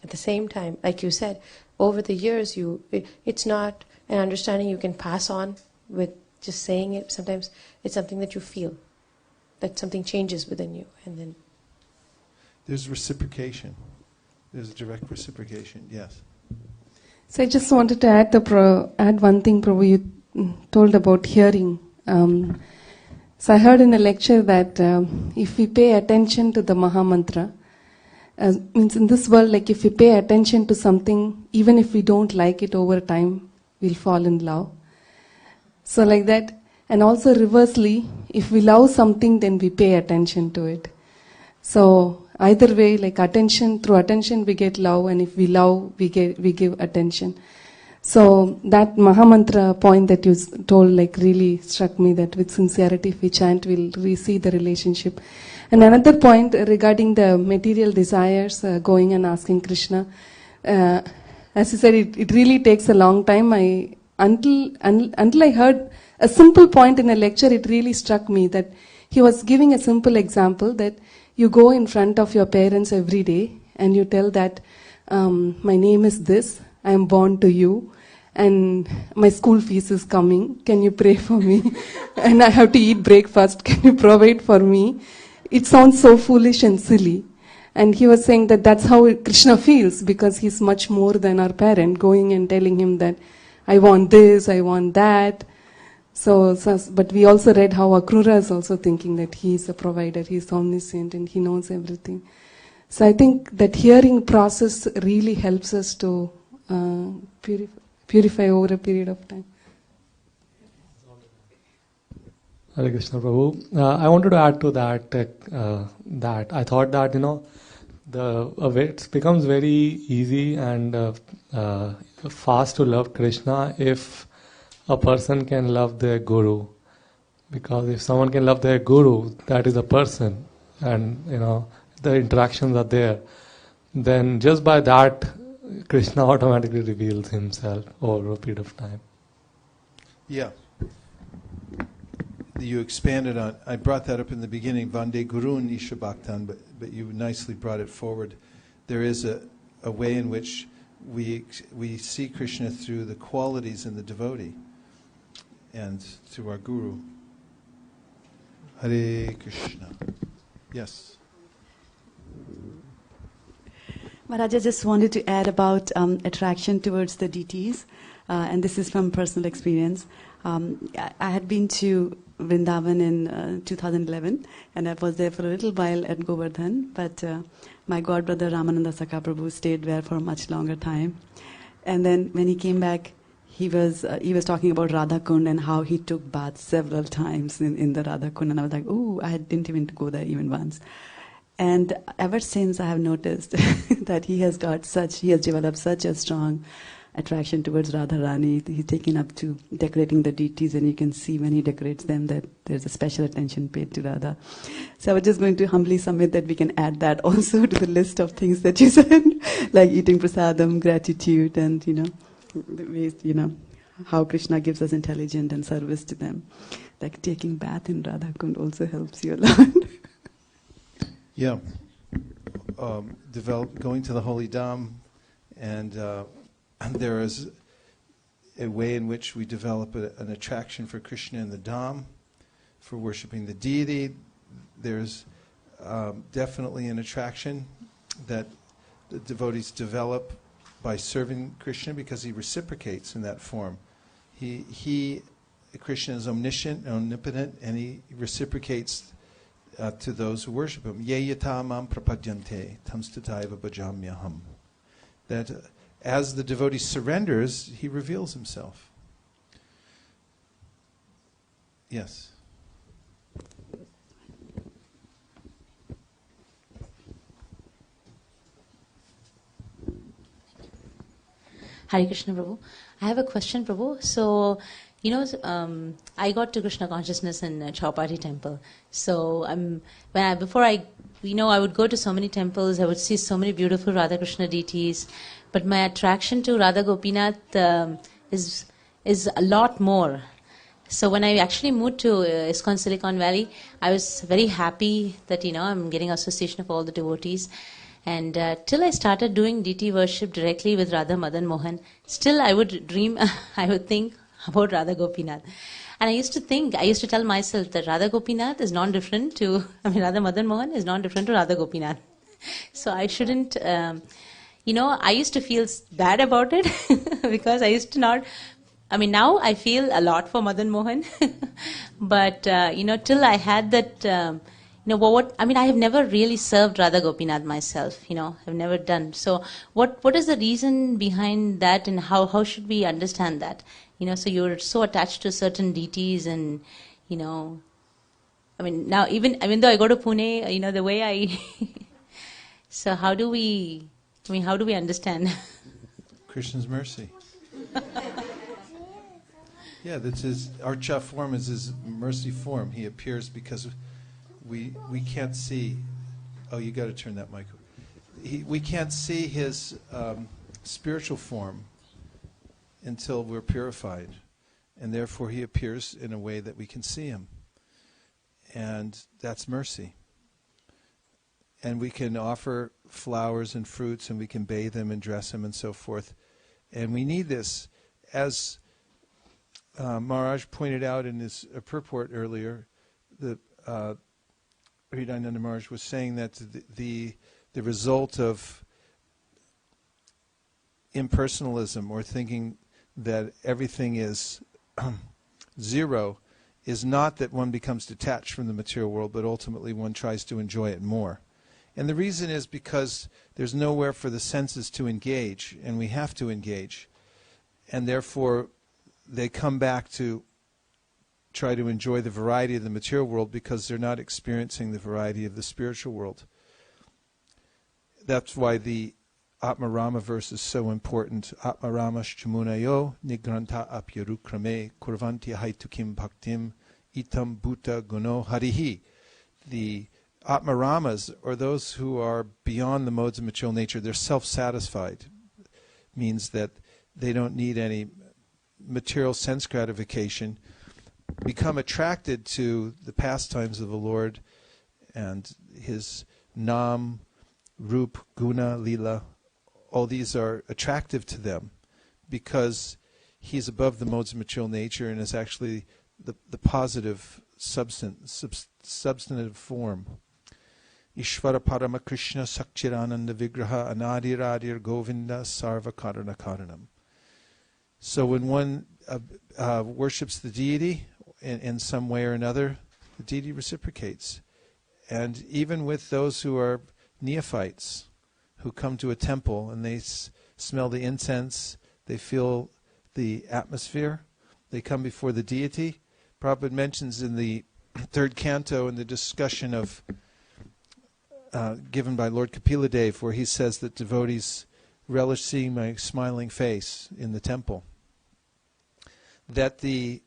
at the same time, like you said, over the years, it's not an understanding you can pass on with just saying it. Sometimes it's something that you feel, that something changes within you, and then there's reciprocation. There's a direct reciprocation, yes. So I just wanted to add one thing, Prabhu, you told about hearing. So I heard in a lecture that if we pay attention to the Maha Mantra, means in this world, like if we pay attention to something, even if we don't like it over time, we'll fall in love. So like that, and also reversely, if we love something, then we pay attention to it. So either way, like through attention we get love, and if we love, we give attention. So that Maha Mantra point that you told like really struck me, that with sincerity if we chant, we'll see the relationship. And another point regarding the material desires, going and asking Krishna. As you said, it really takes a long time. Until I heard a simple point in a lecture, it really struck me that he was giving a simple example that you go in front of your parents every day and you tell that my name is this, I am born to you, and my school fees is coming, can you pray for me? And I have to eat breakfast, can you provide for me? It sounds so foolish and silly. And he was saying that that's how Krishna feels, because he's much more than our parent, going and telling him that I want this, I want that. But we also read how Akrura is also thinking that he is a provider, he is omniscient and he knows everything. So I think that hearing process really helps us to purify over a period of time. Hare Krishna, Prabhu. I wanted to add to that I thought that it becomes very easy and fast to love Krishna if a person can love their guru. Because if someone can love their guru, that is a person, and the interactions are there, then just by that Krishna automatically reveals himself over a period of time. Yeah. You expanded on, I brought that up in the beginning, Vande Gurun Isha Bhaktan, but you nicely brought it forward. There is a way in which we see Krishna through the qualities in the devotee and through our guru. Hare Krishna. Yes. Maharaj, I just wanted to add about attraction towards the deities, and this is from personal experience. I had been to Vrindavan in 2011, and I was there for a little while at Govardhan, but my godbrother Ramananda Sakha Prabhu stayed there for a much longer time. And then when he came back, he was talking about Radha Kund and how he took baths several times in the Radha Kund, and I was like, ooh, I didn't even go there even once. And ever since I have noticed that he has developed such a strong attraction towards Radharani. He's taken up to decorating the deities, and you can see when he decorates them that there's a special attention paid to Radha. So I was just going to humbly submit that we can add that also to the list of things that you said, like eating prasadam, gratitude, and the ways, how Krishna gives us intelligence and service to them. Like taking bath in Radha Kund also helps you a lot. Yeah. Going to the Holy Dham, and there is a way in which we develop an attraction for Krishna in the Dham, for worshipping the deity. There's definitely an attraction that the devotees develop by serving Krishna because he reciprocates in that form. Krishna is omniscient, omnipotent, and he reciprocates to those who worship him. Ye yata mam prapadyante tamstataiva bhajamyaham. That as the devotee surrenders, he reveals himself. Yes. Hare Krishna, Prabhu. I have a question, Prabhu. So, I got to Krishna consciousness in Chowpatty temple. So, I would go to so many temples. I would see so many beautiful Radha Krishna deities. But my attraction to Radha Gopinath is a lot more. So when I actually moved to ISKCON Silicon Valley, I was very happy that, I'm getting association of all the devotees. And till I started doing deity worship directly with Radha Madan Mohan, still I would think about Radha Gopinath. And I used to tell myself that Radha Gopinath is non-different Radha Madan Mohan is non-different to Radha Gopinath. So I shouldn't, I used to feel bad about it because I used to not, now I feel a lot for Madan Mohan. But, till I had that, I have never really served Radha Gopinath myself, I've never done. So what is the reason behind that, and how should we understand that? So you're so attached to certain deities and, now even though I go to Pune, the way I, so how do we understand? Krishna's mercy. Yeah, that's his Archa form is his mercy form. He appears because we can't see. Oh, you got to turn that mic. We can't see his spiritual form until we're purified, and therefore he appears in a way that we can see him, and that's mercy. And we can offer flowers and fruits, and we can bathe him and dress him and so forth. And we need this, as Maharaj pointed out in his purport earlier. The Hridayananda Maharaj was saying that the result of impersonalism, or thinking that everything is zero, is not that one becomes detached from the material world, but ultimately one tries to enjoy it more. And the reason is because there's nowhere for the senses to engage, and we have to engage. And therefore, they come back to try to enjoy the variety of the material world because they're not experiencing the variety of the spiritual world. That's why the Atmarama verse is so important. Atmaramash chamunayo nigranta apyarukrame kurvanti haitukim bhaktim itam bhuta guno harihi. The Atmaramas, or those who are beyond the modes of material nature, they're self-satisfied. Means that they don't need any material sense gratification, become attracted to the pastimes of the Lord and his Nam, Rup, Guna, Lila. All these are attractive to them because he's above the modes of material nature and is actually the positive substantive form. Ishvara Parama Krishna Sakchirananda Vigraha Anadiradir Govinda Sarva Karana Karanam. So when one worships the deity in some way or another, the deity reciprocates. And even with those who are neophytes, who come to a temple and they smell the incense, they feel the atmosphere, they come before the deity. Prabhupada mentions in the third canto in the discussion of given by Lord Kapila Dev, where he says that devotees relish seeing my smiling face in the temple, that the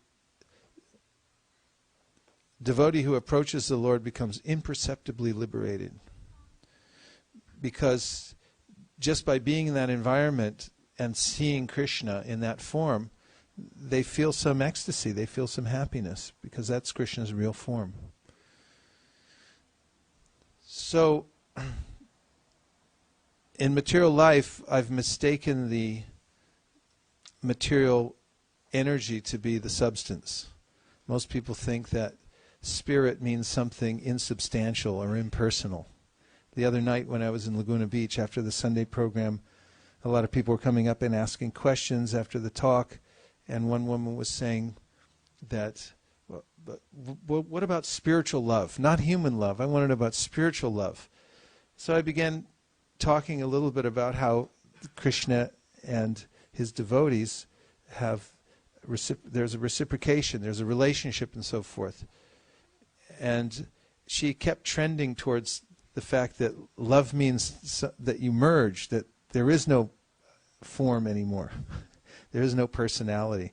devotee who approaches the Lord becomes imperceptibly liberated. Because just by being in that environment and seeing Krishna in that form, they feel some ecstasy, they feel some happiness, because that's Krishna's real form. So, in material life, I've mistaken the material energy to be the substance. Most people think that spirit means something insubstantial or impersonal. The other night when I was in Laguna Beach after the Sunday program, a lot of people were coming up and asking questions after the talk, and one woman was saying that, what about spiritual love? Not human love. I wanted about spiritual love. So I began talking a little bit about how Krishna and his devotees have, there's a reciprocation, there's a relationship and so forth. And she kept trending towards the fact that love means that you merge, that there is no form anymore. There is no personality.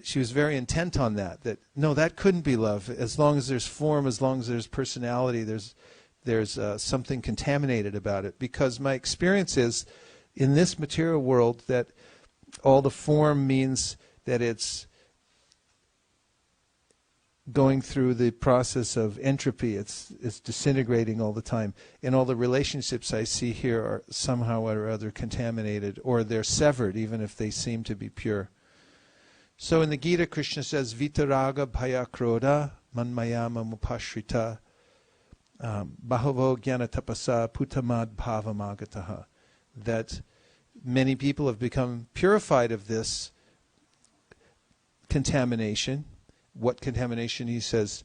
She was very intent on that, no, that couldn't be love. As long as there's form, as long as there's personality, there's something contaminated about it. Because my experience is, in this material world, that all the form means that it's going through the process of entropy. It's disintegrating all the time. And all the relationships I see here are somehow or other contaminated, or they're severed, even if they seem to be pure. So in the Gita, Krishna says, Vitaraga bhaya krodha manmayama mupashrita bahavo jnana tapasa putamad bhavamagataha. That many people have become purified of this contamination. What contamination? He says,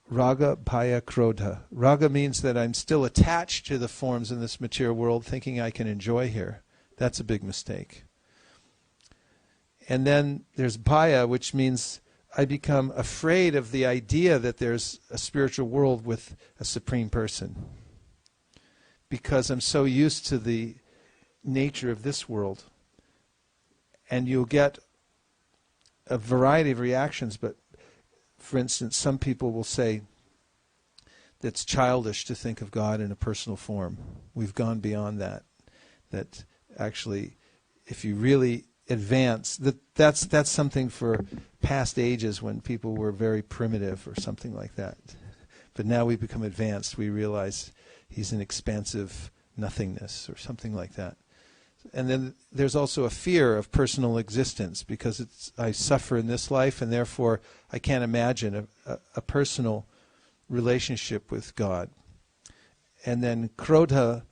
raga bhaya krodha. Raga means that I'm still attached to the forms in this material world, thinking I can enjoy here. That's a big mistake. And then there's bhaya, which means I become afraid of the idea that there's a spiritual world with a supreme person, because I'm so used to the nature of this world. And you'll get a variety of reactions, but for instance, some people will say that's childish to think of God in a personal form. We've gone beyond that. That actually, if you really advance, that's something for past ages when people were very primitive or something like that. But now we become advanced. We realize he's an expansive nothingness or something like that. And then there's also a fear of personal existence, because I suffer in this life, and therefore I can't imagine a personal relationship with God. And then krodha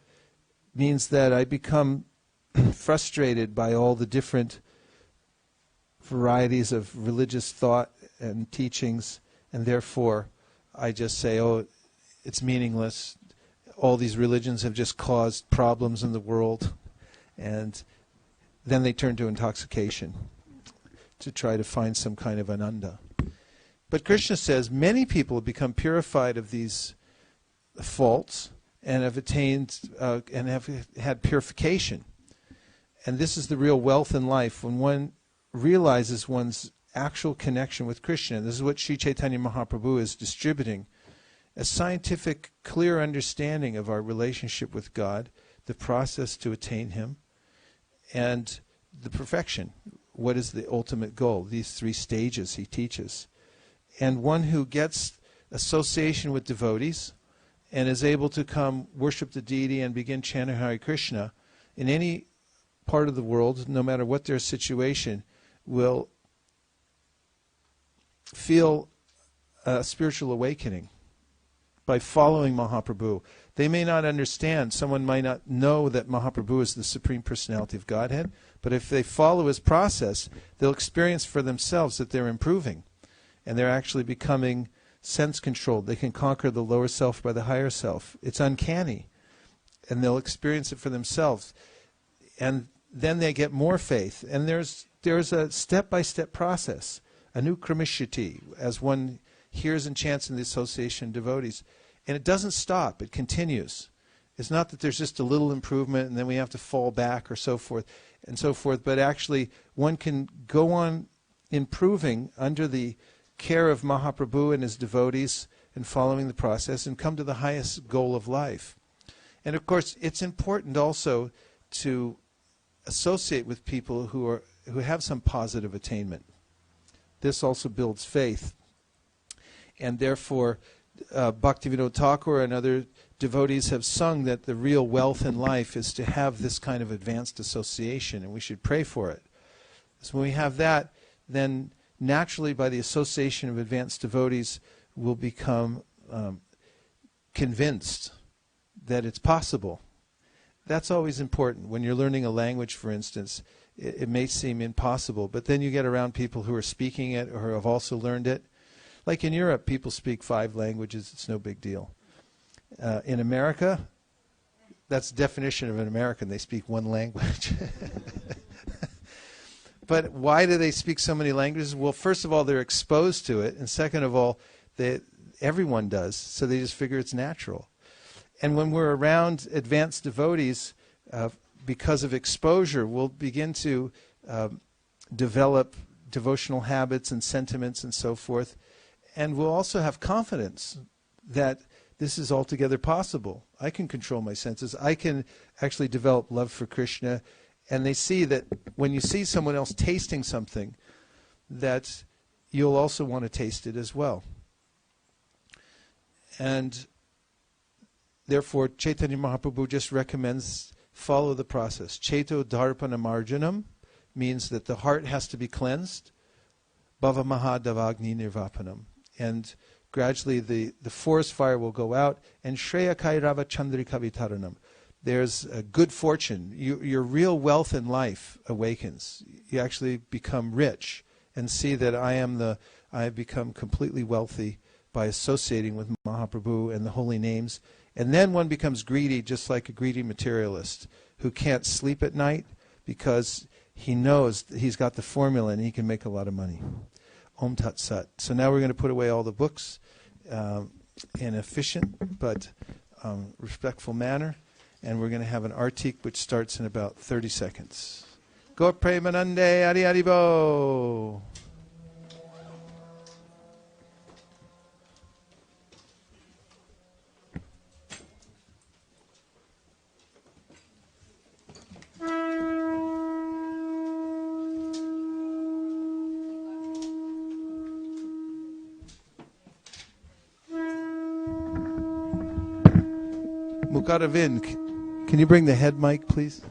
means that I become frustrated by all the different varieties of religious thought and teachings, and therefore I just say, oh, it's meaningless. All these religions have just caused problems in the world. And then they turn to intoxication to try to find some kind of ananda. But Krishna says many people have become purified of these faults and have attained and have had purification. And this is the real wealth in life, when one realizes one's actual connection with Krishna. This is what Sri Chaitanya Mahaprabhu is distributing, a scientific, clear understanding of our relationship with God, the process to attain Him, and the perfection. What is the ultimate goal? These three stages he teaches. And one who gets association with devotees and is able to come worship the deity and begin chanting Hare Krishna in any part of the world, no matter what their situation, will feel a spiritual awakening by following Mahaprabhu. They may not understand, someone might not know that Mahaprabhu is the Supreme Personality of Godhead, but if they follow his process, they'll experience for themselves that they're improving, and they're actually becoming sense-controlled. They can conquer the lower self by the higher self. It's uncanny, and they'll experience it for themselves. And then they get more faith, and there's a step-by-step process, anukramishati, as one hears and chants in the association of devotees. And it doesn't stop, it continues. It's not that there's just a little improvement and then we have to fall back or so forth and so forth, but actually one can go on improving under the care of Mahaprabhu and his devotees and following the process and come to the highest goal of life. And of course, it's important also to associate with people who have some positive attainment. This also builds faith. And therefore, Bhaktivinoda Thakur and other devotees have sung that the real wealth in life is to have this kind of advanced association, and we should pray for it. So when we have that, then naturally by the association of advanced devotees, we'll become convinced that it's possible. that's always important. When you're learning a language, for instance, it may seem impossible, but then you get around people who are speaking it or who have also learned it. Like in Europe, people speak 5 languages. It's no big deal. In America, that's the definition of an American. They speak 1 language. But why do they speak so many languages? Well, first of all, they're exposed to it. And second of all, everyone does. So they just figure it's natural. And when we're around advanced devotees, because of exposure, we'll begin to develop devotional habits and sentiments and so forth. And we'll also have confidence that this is altogether possible. I can control my senses. I can actually develop love for Krishna. And they see that when you see someone else tasting something, that you'll also want to taste it as well. And therefore, Chaitanya Mahaprabhu just recommends follow the process. Cheto Dharpana Marjanam means that the heart has to be cleansed. Bhava Mahadavagni Nirvapanam. And gradually the forest fire will go out. And Shreya Kairava Chandrika Vitaranam. There's a good fortune. Your real wealth in life awakens. You actually become rich and see that I have become completely wealthy by associating with Mahaprabhu and the holy names. And then one becomes greedy, just like a greedy materialist who can't sleep at night because he knows that he's got the formula and he can make a lot of money. Om Tat Sat. So now we're going to put away all the books in an efficient but respectful manner. And we're going to have an artik which starts in about 30 seconds. Gaur Premanande Adi Adibo. Mukaravind, can you bring the head mic, please?